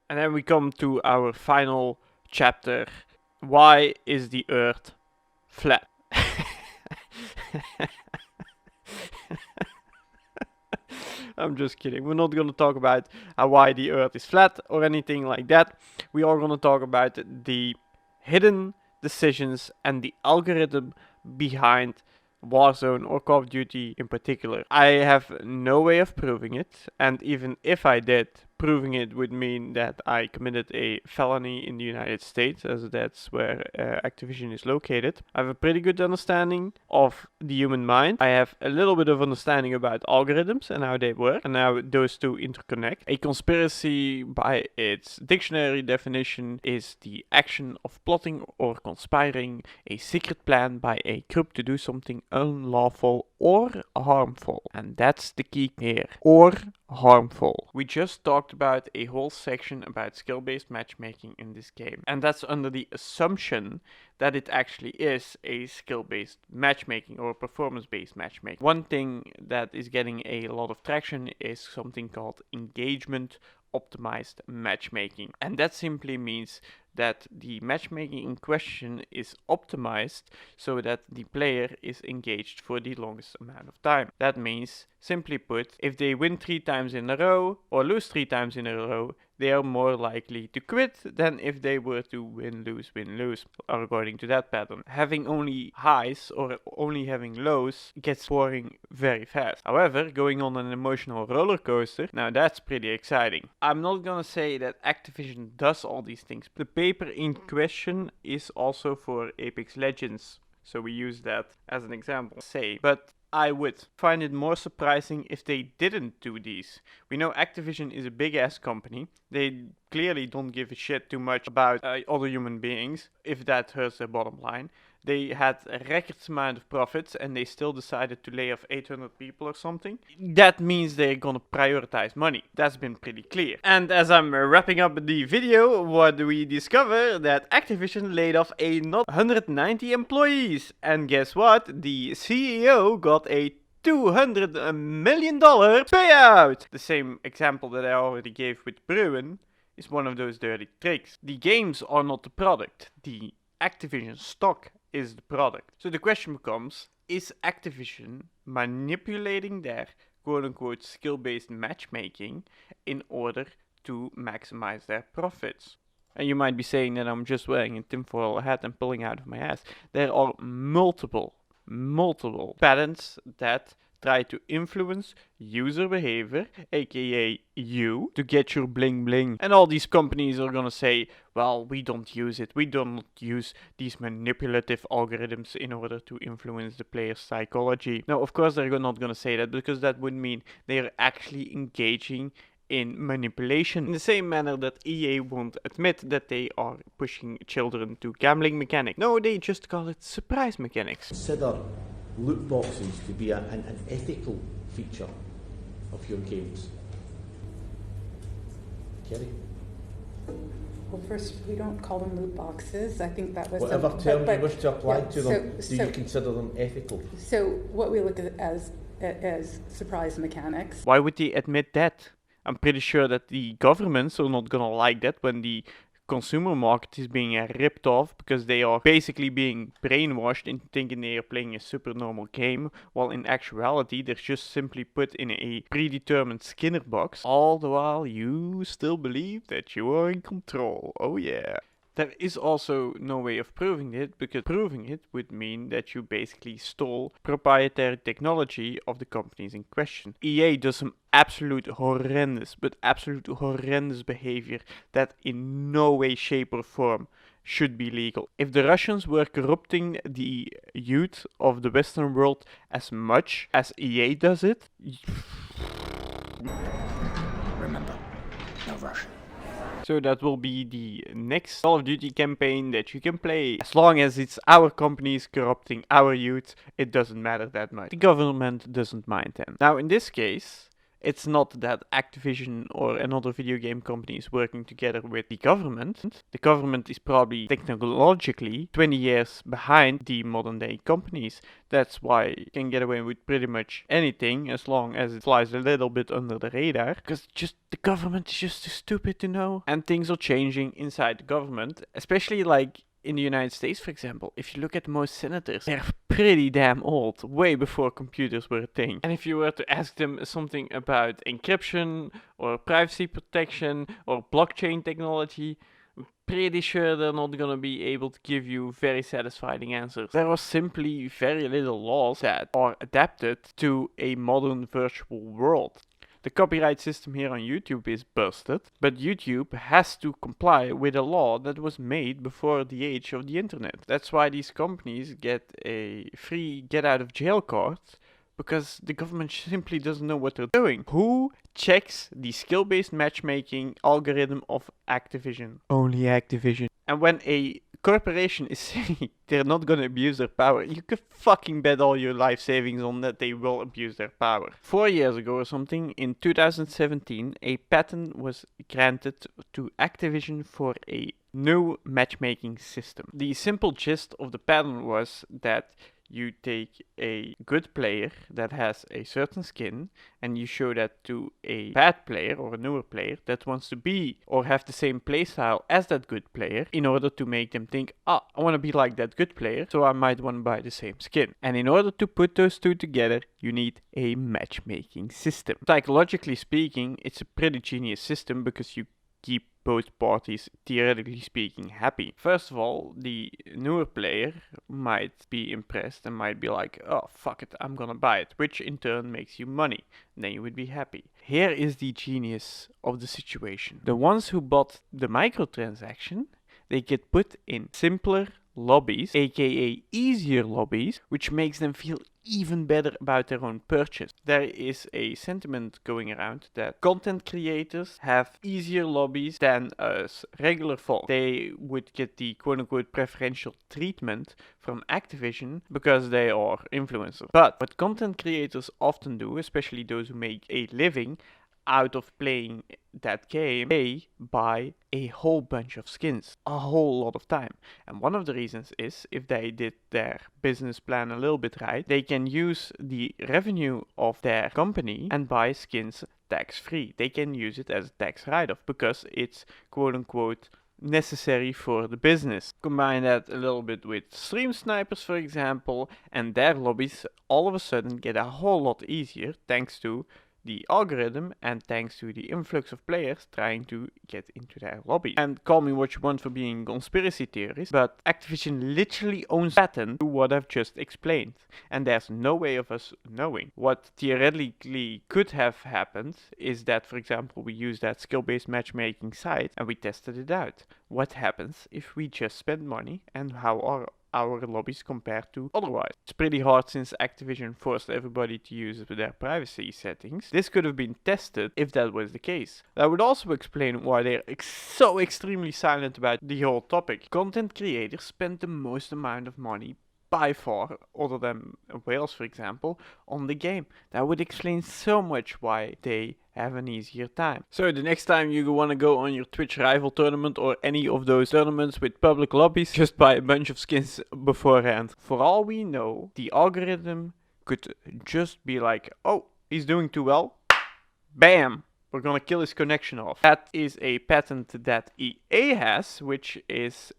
And then we come to our final chapter. Why is the Earth flat? I'm just kidding. We're not going to talk about why the Earth is flat or anything like that. We are going to talk about the hidden decisions and the algorithm behind Warzone or Call of Duty in particular. I have no way of proving it, and even if I did, proving it would mean that I committed a felony in the United States, as that's where Activision is located. I have a pretty good understanding of the human mind. I have a little bit of understanding about algorithms and how they work and how those two interconnect. A conspiracy, by its dictionary definition, is the action of plotting or conspiring a secret plan by a group to do something unlawful or harmful. And that's the key here. Or harmful. We just talked about a whole section about skill-based matchmaking in this game, and that's under the assumption that it actually is a skill-based matchmaking or performance-based matchmaking. One thing that is getting a lot of traction is something called engagement optimized matchmaking, and that simply means that the matchmaking in question is optimized so that the player is engaged for the longest amount of time. That means, simply put, if they win 3 times in a row or lose 3 times in a row, they are more likely to quit than if they were to win, lose, according to that pattern. Having only highs or only having lows gets boring very fast. However, going on an emotional roller coaster, now that's pretty exciting. I'm not gonna say that Activision does all these things. The paper in question is also for Apex Legends, so we use that as an example. But I would find it more surprising if they didn't do these. We know Activision is a big ass company. They clearly don't give a shit too much about other human beings, if that hurts their bottom line. They had a record amount of profits and they still decided to lay off 800 people or something. That means they're gonna prioritize money. That's been pretty clear. And as I'm wrapping up the video, what do we discover? That Activision laid off another 190 employees. And guess what? The CEO got a $200 million payout! The same example that I already gave with Bruin is one of those dirty tricks. The games are not the product. The Activision stock is the product. So the question becomes, is Activision manipulating their quote-unquote skill-based matchmaking in order to maximize their profits? And you might be saying that I'm just wearing a tinfoil hat and pulling out of my ass. There are multiple patents that try to influence user behavior, aka you, to get your bling bling. And all these companies are gonna say, well, we don't use it. We don't use these manipulative algorithms in order to influence the player's psychology. Now, of course, they're not gonna say that, because that would mean they're actually engaging in manipulation, in the same manner that EA won't admit that they are pushing children to gambling mechanics. No, they just call it surprise mechanics. Consider loot boxes to be an ethical feature of your games. Kerry? Well, first, we don't call them loot boxes. I think that was whatever term you wish to apply to them, do you consider them ethical? So what we look at as surprise mechanics. Why would they admit that? I'm pretty sure that the governments are not gonna like that when the consumer market is being ripped off, because they are basically being brainwashed into thinking they are playing a super normal game, while in actuality they're just simply put in a predetermined Skinner box, all the while you still believe that you are in control. Oh yeah. There is also no way of proving it, because proving it would mean that you basically stole proprietary technology of the companies in question. EA does some absolute horrendous behavior that in no way, shape or form should be legal. If the Russians were corrupting the youth of the Western world as much as EA does it... Remember, no Russian. So that will be the next Call of Duty campaign that you can play. As long as it's our companies corrupting our youth, it doesn't matter that much. The government doesn't mind then. Now in this case, it's not that Activision or another video game company is working together with the government. The government is probably technologically 20 years behind the modern day companies. That's why you can get away with pretty much anything as long as it flies a little bit under the radar. Because the government is just too stupid to know. And things are changing inside the government, especially like in the United States, for example. If you look at most senators, they're pretty damn old, way before computers were a thing. And if you were to ask them something about encryption or privacy protection or blockchain technology, I'm pretty sure they're not gonna be able to give you very satisfying answers. There are simply very little laws that are adapted to a modern virtual world. The copyright system here on YouTube is busted, but YouTube has to comply with a law that was made before the age of the internet. That's why these companies get a free get out of jail card, because the government simply doesn't know what they're doing. Who checks the skill-based matchmaking algorithm of Activision? Only Activision. And when a corporation is saying they're not gonna abuse their power, you could fucking bet all your life savings on that they will abuse their power. 4 years ago or something, in 2017, a patent was granted to Activision for a new matchmaking system. The simple gist of the patent was that you take a good player that has a certain skin and you show that to a bad player or a newer player that wants to be or have the same playstyle as that good player, in order to make them think, I want to be like that good player, so I might want to buy the same skin. And in order to put those two together, you need a matchmaking system. Psychologically speaking, it's a pretty genius system because you keep both parties, theoretically speaking, happy. First of all, the newer player might be impressed and might be like, oh, fuck it, I'm gonna buy it, which in turn makes you money. Then you would be happy. Here is the genius of the situation. The ones who bought the microtransaction, they get put in simpler lobbies, aka easier lobbies, which makes them feel even better about their own purchase. There is a sentiment going around that content creators have easier lobbies than us regular folk. They would get the quote-unquote preferential treatment from Activision because they are influencers. But what content creators often do, especially those who make a living out of playing that game, they buy a whole bunch of skins a whole lot of time. And one of the reasons is, if they did their business plan a little bit right, they can use the revenue of their company and buy skins tax free. They can use it as a tax write-off because it's quote unquote necessary for the business. Combine that a little bit with stream snipers, for example, and their lobbies all of a sudden get a whole lot easier thanks to the algorithm and thanks to the influx of players trying to get into their lobby. And call me what you want for being a conspiracy theorist, but Activision literally owns patent to what I've just explained. And there's no way of us knowing. What theoretically could have happened is that, for example, we use that skill-based matchmaking site and we tested it out. What happens if we just spend money, and how are our lobbies compared to otherwise? It's pretty hard since Activision forced everybody to use their privacy settings. This could have been tested if that was the case. That would also explain why they're so extremely silent about the whole topic. Content creators spend the most amount of money by far, other than Wales for example, on the game. That would explain so much why they have an easier time. So the next time you want to go on your Twitch rival tournament or any of those tournaments with public lobbies, just buy a bunch of skins beforehand. For all we know, the algorithm could just be like, oh, he's doing too well, bam, we're gonna kill his connection off. That is a patent that EA has, which is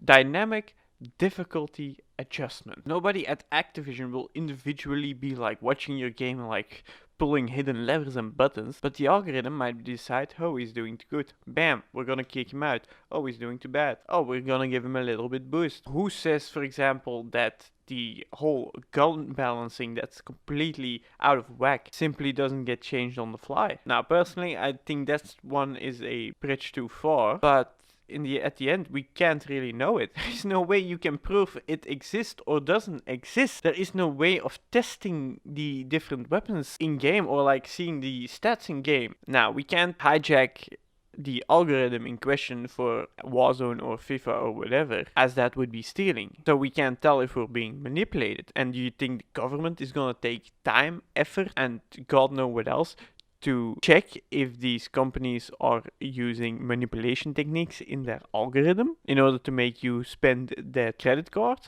dynamic difficulty adjustment. Nobody at Activision will individually be like watching your game and like pulling hidden levers and buttons, but the algorithm might decide, oh, he's doing too good, bam, we're gonna kick him out. Oh, he's doing too bad, oh, we're gonna give him a little bit boost. Who says, for example, that the whole gun balancing that's completely out of whack simply doesn't get changed on the fly? Now personally, I think that one is a bridge too far, but at the end, we can't really know it. There is no way you can prove it exists or doesn't exist. There is no way of testing the different weapons in game or like seeing the stats in game. Now, we can't hijack the algorithm in question for Warzone or FIFA or whatever, as that would be stealing. So we can't tell if we're being manipulated. And do you think the government is gonna take time, effort, and God knows what else to check if these companies are using manipulation techniques in their algorithm in order to make you spend their credit card?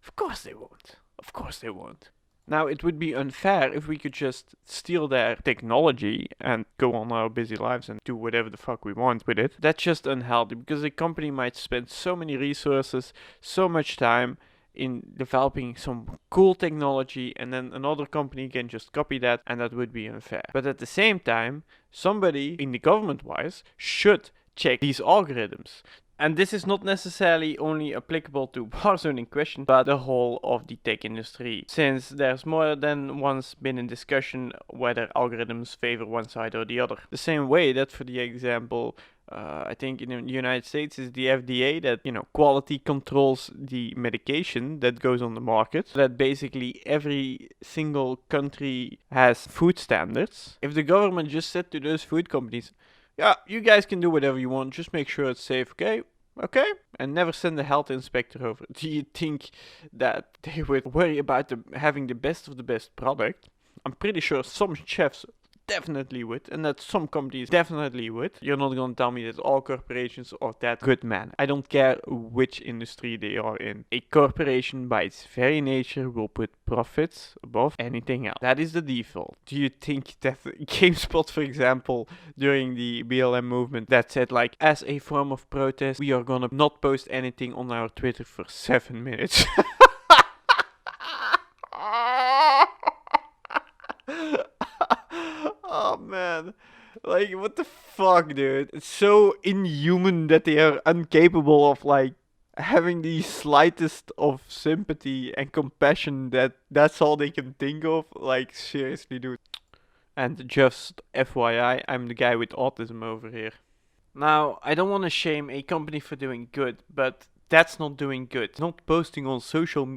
Of course they won't. Of course they won't. Now, it would be unfair if we could just steal their technology and go on our busy lives and do whatever the fuck we want with it. That's just unhealthy, because a company might spend so many resources, so much time in developing some cool technology, and then another company can just copy that, and that would be unfair. But at the same time, somebody in the government-wise should check these algorithms. And this is not necessarily only applicable to Warzone in question, but the whole of the tech industry, since there's more than once been in discussion whether algorithms favor one side or the other. The same way that, for the example, I think in the United States is the FDA that, quality controls the medication that goes on the market. That basically every single country has food standards. If the government just said to those food companies, yeah, you guys can do whatever you want, just make sure it's safe, okay? Okay? And never send a health inspector over. Do you think that they would worry about having the best of the best product? I'm pretty sure some chefs definitely would, and that some companies definitely would. You're not gonna tell me that all corporations are that good, man. I don't care which industry they are in. A corporation by its very nature will put profits above anything else. That is the default. Do you think that GameSpot, for example, during the BLM movement, that said like, as a form of protest, we are gonna not post anything on our Twitter for 7 minutes? Oh man, like what the fuck, dude? It's so inhuman that they are incapable of like having the slightest of sympathy and compassion. That's all they can think of. Like seriously, dude. And just FYI, I'm the guy with autism over here. Now, I don't want to shame a company for doing good, but that's not doing good. Not posting on social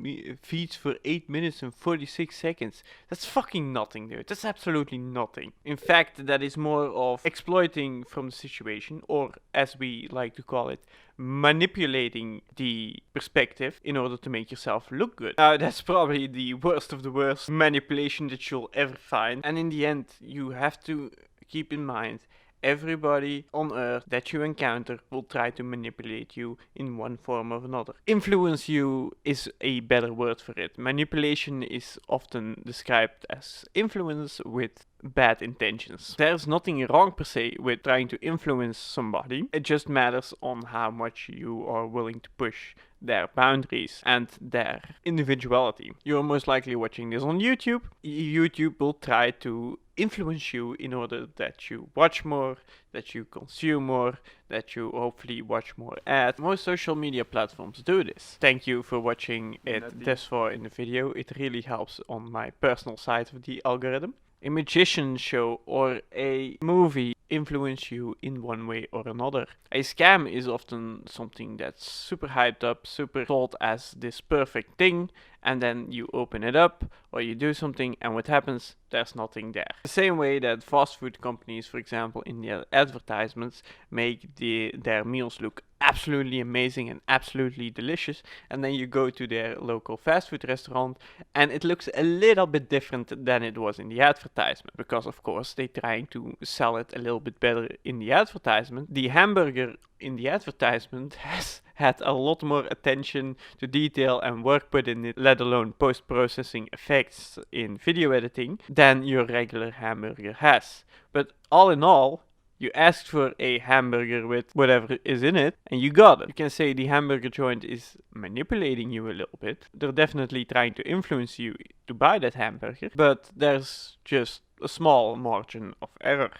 feeds for 8 minutes and 46 seconds. That's fucking nothing, dude. That's absolutely nothing. In fact, that is more of exploiting from the situation, or as we like to call it, manipulating the perspective in order to make yourself look good. Now, that's probably the worst of the worst manipulation that you'll ever find. And in the end, you have to keep in mind, everybody on Earth that you encounter will try to manipulate you in one form or another. Influence you is a better word for it. Manipulation is often described as influence with bad intentions. There's nothing wrong per se with trying to influence somebody. It just matters on how much you are willing to push their boundaries and their individuality. You're most likely watching this on YouTube. YouTube will try to influence you in order that you watch more, that you consume more, that you hopefully watch more ads. Most social media platforms do this. Thank you for watching it this far in the video. It really helps on my personal side of the algorithm. A magician show or a movie influence you in one way or another. A scam is often something that's super hyped up, super sold as this perfect thing, and then you open it up or you do something and what happens? There's nothing there. The same way that fast food companies, for example, in their advertisements make their meals look absolutely amazing and absolutely delicious, and then you go to their local fast food restaurant and it looks a little bit different than it was in the advertisement, because of course they're trying to sell it a little bit better in the advertisement. The hamburger in the advertisement has had a lot more attention to detail and work put in it, let alone post-processing effects in video editing, than your regular hamburger has. But all in all, you asked for a hamburger with whatever is in it, and you got it. You can say the hamburger joint is manipulating you a little bit. They're definitely trying to influence you to buy that hamburger, but there's just a small margin of error.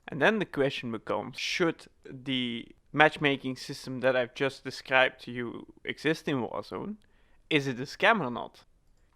And then the question becomes, should the matchmaking system that I've just described to you exist in Warzone? Is it a scam or not?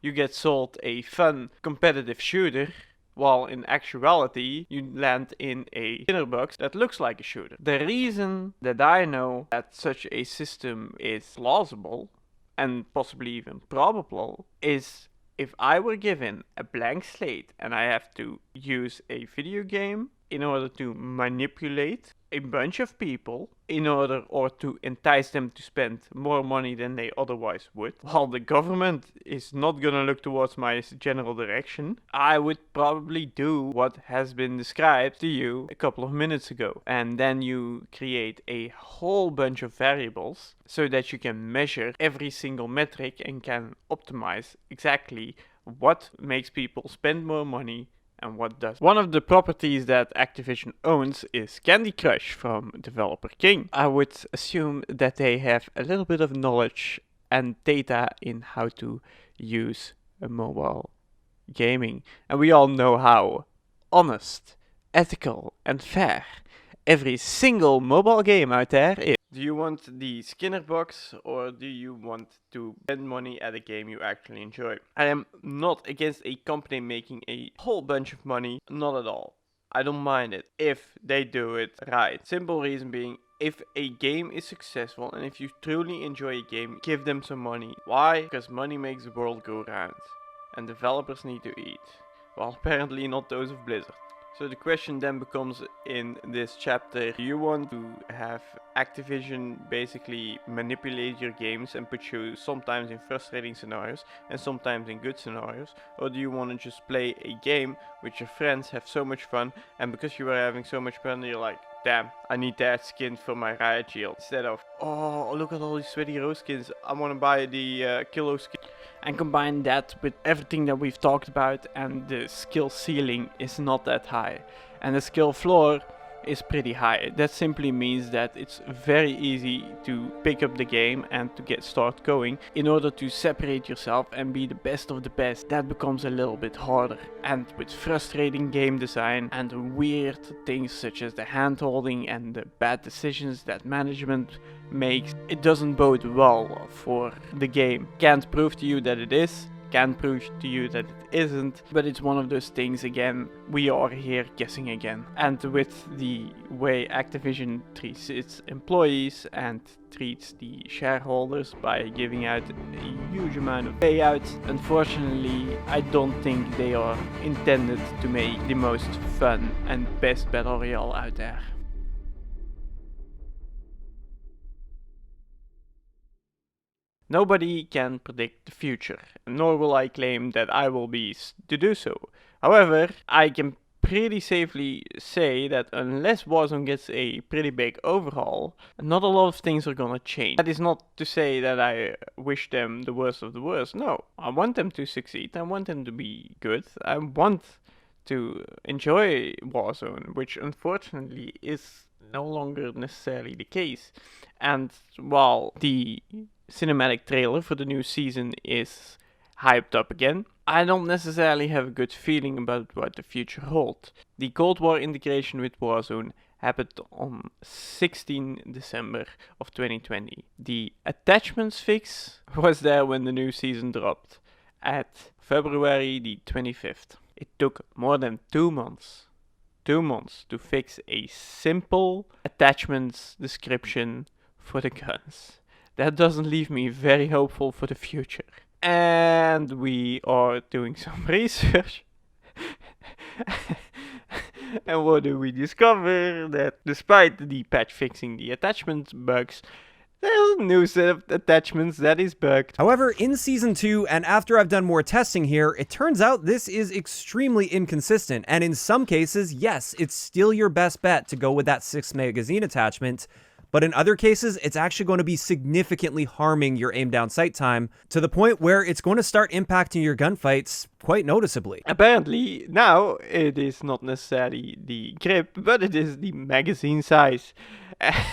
You get sold a fun, competitive shooter, while in actuality you land in a dinner box that looks like a shooter. The reason that I know that such a system is plausible, and possibly even probable, is if I were given a blank slate and I have to use a video game in order to manipulate a bunch of people in order or to entice them to spend more money than they otherwise would, while the government is not gonna look towards my general direction, I would probably do what has been described to you a couple of minutes ago. And then you create a whole bunch of variables so that you can measure every single metric and can optimize exactly what makes people spend more money and what does. One of the properties that Activision owns is Candy Crush from developer King. I would assume that they have a little bit of knowledge and data in how to use a mobile gaming. And we all know how honest, ethical and fair every single mobile game out there is. Do you want the Skinner box or do you want to spend money at a game you actually enjoy? I am not against a company making a whole bunch of money, not at all. I don't mind it if they do it right. Simple reason being, if a game is successful and if you truly enjoy a game, give them some money. Why? Because money makes the world go round and developers need to eat. Well, apparently not those of Blizzard. So the question then becomes in this chapter, do you want to have Activision basically manipulate your games and put you sometimes in frustrating scenarios and sometimes in good scenarios? Or do you want to just play a game with your friends, have so much fun, and because you are having so much fun you're like, damn, I need that skin for my riot shield. Instead of, oh, look at all these sweaty rose skins, I want to buy the kilo skin. And combine that with everything that we've talked about, and the skill ceiling is not that high. And the skill floor is pretty high. That simply means that it's very easy to pick up the game and to start going. In order to separate yourself and be the best of the best, that becomes a little bit harder. And with frustrating game design and weird things such as the handholding and the bad decisions that management makes, it doesn't bode well for the game. Can't prove to you that it is, can't prove to you that it isn't, but it's one of those things again, we are here guessing again. And with the way Activision treats its employees and treats the shareholders by giving out a huge amount of payouts, unfortunately I don't think they are intended to make the most fun and best battle royale out there. Nobody can predict the future, nor will I claim that I will be to do so. However, I can pretty safely say that unless Warzone gets a pretty big overhaul, not a lot of things are gonna change. That is not to say that I wish them the worst of the worst. No, I want them to succeed, I want them to be good, I want to enjoy Warzone, which unfortunately is no longer necessarily the case. And while the cinematic trailer for the new season is hyped up again, I don't necessarily have a good feeling about what the future holds. The Cold War integration with Warzone happened on 16 December of 2020. The attachments fix was there when the new season dropped at February the 25th. It took more than 2 months. 2 months to fix a simple attachments description for the guns. That doesn't leave me very hopeful for the future. And we are doing some research. And what do we discover? That despite the patch fixing the attachment bugs, there's a new set of attachments that is bugged. However, in Season 2, and after I've done more testing here, it turns out this is extremely inconsistent, and in some cases, yes, it's still your best bet to go with that 6 magazine attachment, but in other cases, it's actually going to be significantly harming your aim down sight time, to the point where it's going to start impacting your gunfights quite noticeably. Apparently, now, it is not necessarily the grip, but it is the magazine size. I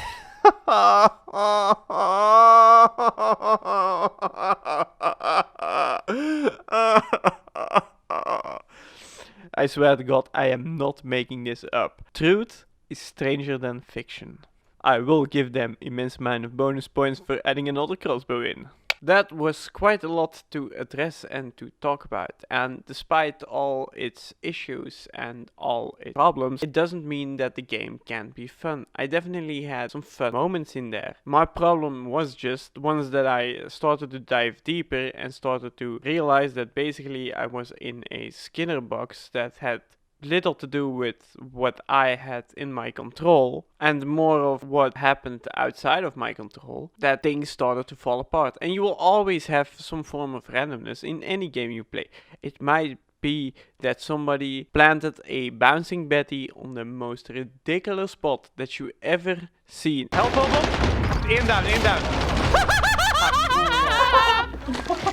swear to God, I am not making this up. Truth is stranger than fiction. I will give them immense amount of bonus points for adding another crossbow in. That was quite a lot to address and to talk about, and despite all its issues and all its problems, it doesn't mean that the game can't be fun. I definitely had some fun moments in there. My problem was just once that I started to dive deeper and started to realize that basically I was in a Skinner box that had little to do with what I had in my control and more of what happened outside of my control, that things started to fall apart. And you will always have some form of randomness in any game you play. It might be that somebody planted a bouncing Betty on the most ridiculous spot that you ever seen. Help, help, help! In down, in down!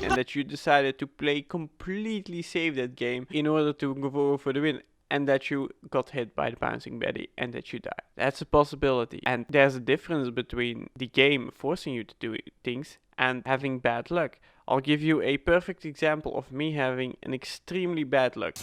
And that you decided to play completely safe that game in order to go for the win. And that you got hit by the bouncing Betty and that you died. That's a possibility. And there's a difference between the game forcing you to do things and having bad luck. I'll give you a perfect example of me having an extremely bad luck.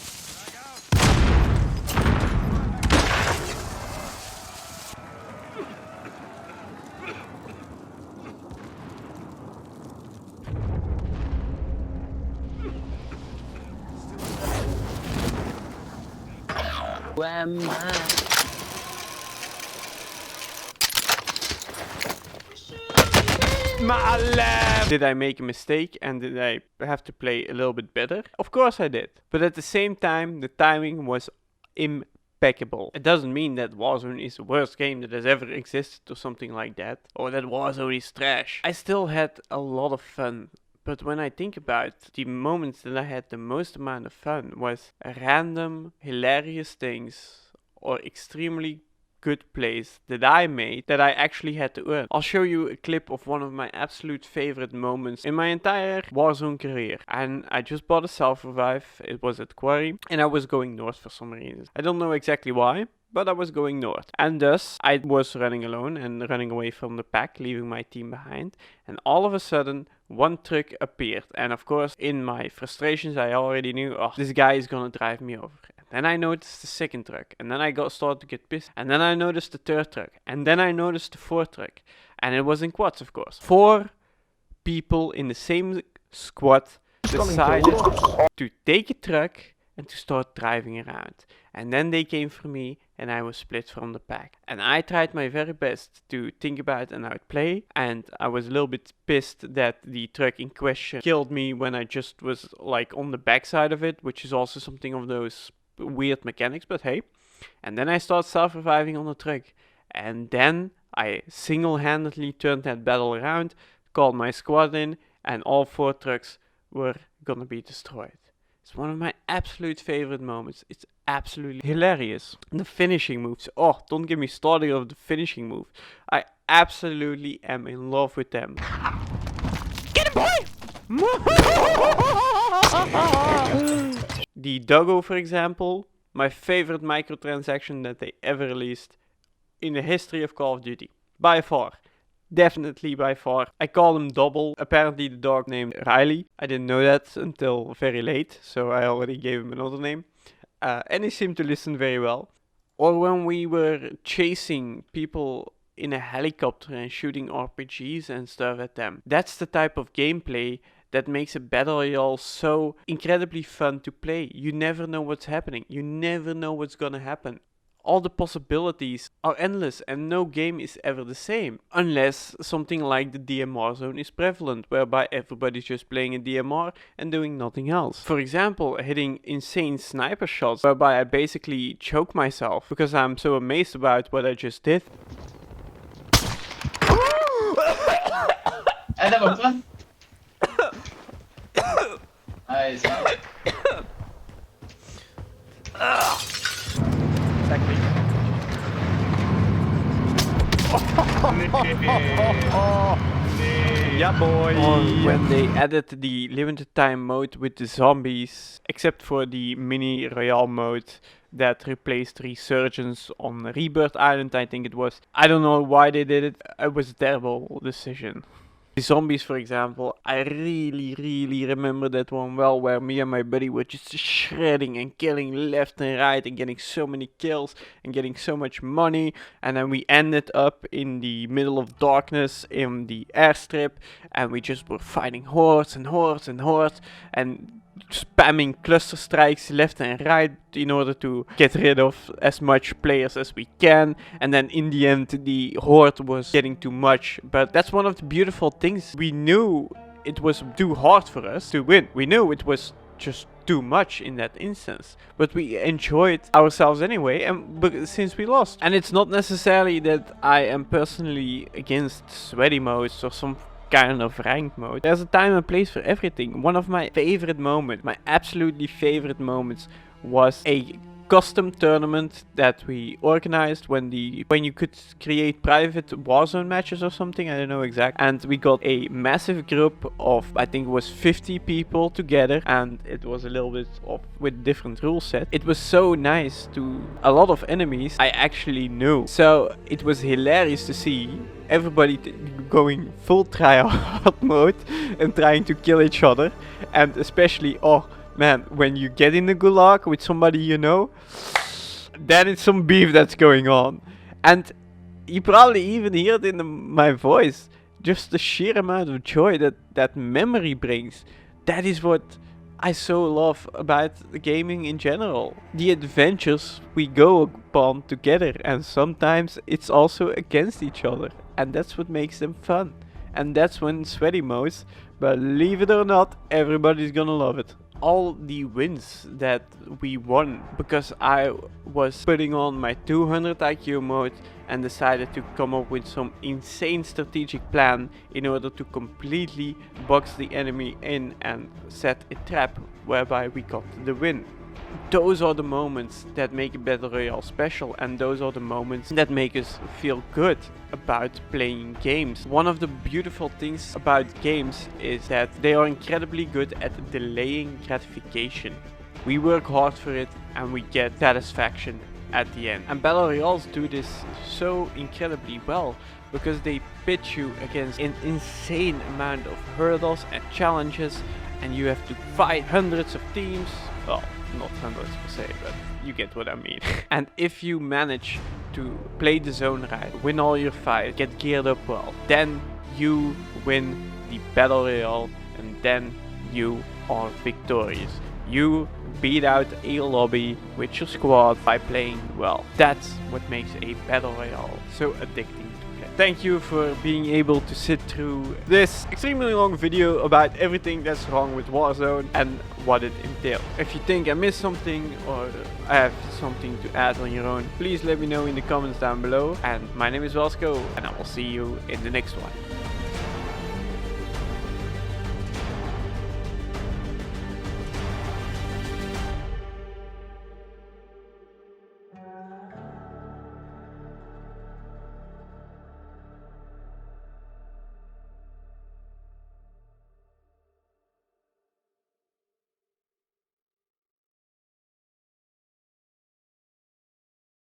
Did I make a mistake and did I have to play a little bit better? Of course I did. But at the same time, the timing was impeccable. impeccable. It doesn't mean that Warzone is the worst game that has ever existed or something like that, or that Warzone is trash. I still had a lot of fun. But when I think about the moments that I had the most amount of fun was random, hilarious things or extremely good plays that I made that I actually had to earn. I'll show you a clip of one of my absolute favorite moments in my entire Warzone career. And I just bought a self-revive. It was at Quarry and I was going north for some reason. I don't know exactly why, but I was going north. And thus, I was running alone and running away from the pack, leaving my team behind. And all of a sudden, one truck appeared. And of course, in my frustrations, I already knew, oh, this guy is gonna drive me over. And then I noticed the second truck. And then I started to get pissed. And then I noticed the third truck. And then I noticed the fourth truck. And it was in quads, of course. 4 people in the same squad decided to take a truck and to start driving around. And then they came for me and I was split from the pack. And I tried my very best to think about an outplay, and I was a little bit pissed that the truck in question killed me when I just was like on the backside of it, which is also something of those weird mechanics, but hey. And then I started self-reviving on the truck. And then I single-handedly turned that battle around, called my squad in, and all 4 trucks were gonna be destroyed. It's one of my absolute favorite moments. It's absolutely hilarious. The finishing moves. Oh, don't get me started on the finishing moves. I absolutely am in love with them. Get him, boy! The doggo, for example, my favorite microtransaction that they ever released in the history of Call of Duty. By far. Definitely by far. I call him Double. Apparently the dog named Riley. I didn't know that until very late, so I already gave him another name. And he seemed to listen very well. Or when we were chasing people in a helicopter and shooting RPGs and stuff at them. That's the type of gameplay that makes a battle royale so incredibly fun to play. You never know what's happening. You never know what's gonna happen. All the possibilities are endless and no game is ever the same. Unless something like the DMR zone is prevalent, whereby everybody's just playing a DMR and doing nothing else. For example, hitting insane sniper shots, whereby I basically choke myself because I'm so amazed about what I just did. Ada apa? Nice. Yeah, boy. When they added the limited time mode with the zombies, except for the mini royale mode that replaced Resurgence on Rebirth Island, I think it was. I don't know why they did it. It was a terrible decision. The zombies, for example, I really remember that one well, where me and my buddy were just shredding and killing left and right and getting so many kills and getting so much money. And then we ended up in the middle of darkness in the airstrip and we just were fighting hordes and hordes and hordes and spamming cluster strikes left and right in order to get rid of as much players as we can. And then in the end the horde was getting too much. But that's one of the beautiful things. We knew it was too hard for us to win. We knew it was just too much in that instance, but we enjoyed ourselves anyway, and since we lost. And it's not necessarily that I am personally against sweaty modes or some kind of ranked mode. There's a time and place for everything. One of my favorite moments, my absolutely favorite moments, was a custom tournament that we organized when you could create private Warzone matches or something, I don't know exactly. And we got a massive group of, I think it was 50 people together, and it was a little bit of with different rule set. It was so nice to a lot of enemies I actually knew. So it was hilarious to see everybody going full tryhard mode and trying to kill each other, and especially, oh man, when you get in the gulag with somebody you know, then it's some beef that's going on. And you probably even hear it in my voice, just the sheer amount of joy that memory brings. That is what I so love about the gaming in general. The adventures we go upon together, and sometimes it's also against each other. And that's what makes them fun. And that's when sweaty modes, believe it or not, everybody's gonna love it. all the wins that we won because I was putting on my 200 IQ mode and decided to come up with some insane strategic plan in order to completely box the enemy in and set a trap whereby we got the win. Those are the moments that make a Battle Royale special, and those are the moments that make us feel good about playing games. One of the beautiful things about games is that they are incredibly good at delaying gratification. We work hard for it and we get satisfaction at the end. And Battle Royales do this so incredibly well because they pitch you against an insane amount of hurdles and challenges, and you have to fight hundreds of teams. Well, not hundreds per se, but you get what I mean. And if you manage to play the zone right, win all your fights, get geared up well, then you win the Battle Royale and then you are victorious. You beat out a lobby with your squad by playing well. That's what makes a Battle Royale so addicting. Thank you for being able to sit through this extremely long video about everything that's wrong with Warzone and what it entails. If you think I missed something or I have something to add on your own, please let me know in the comments down below. And my name is Whelsko, and I will see you in the next one.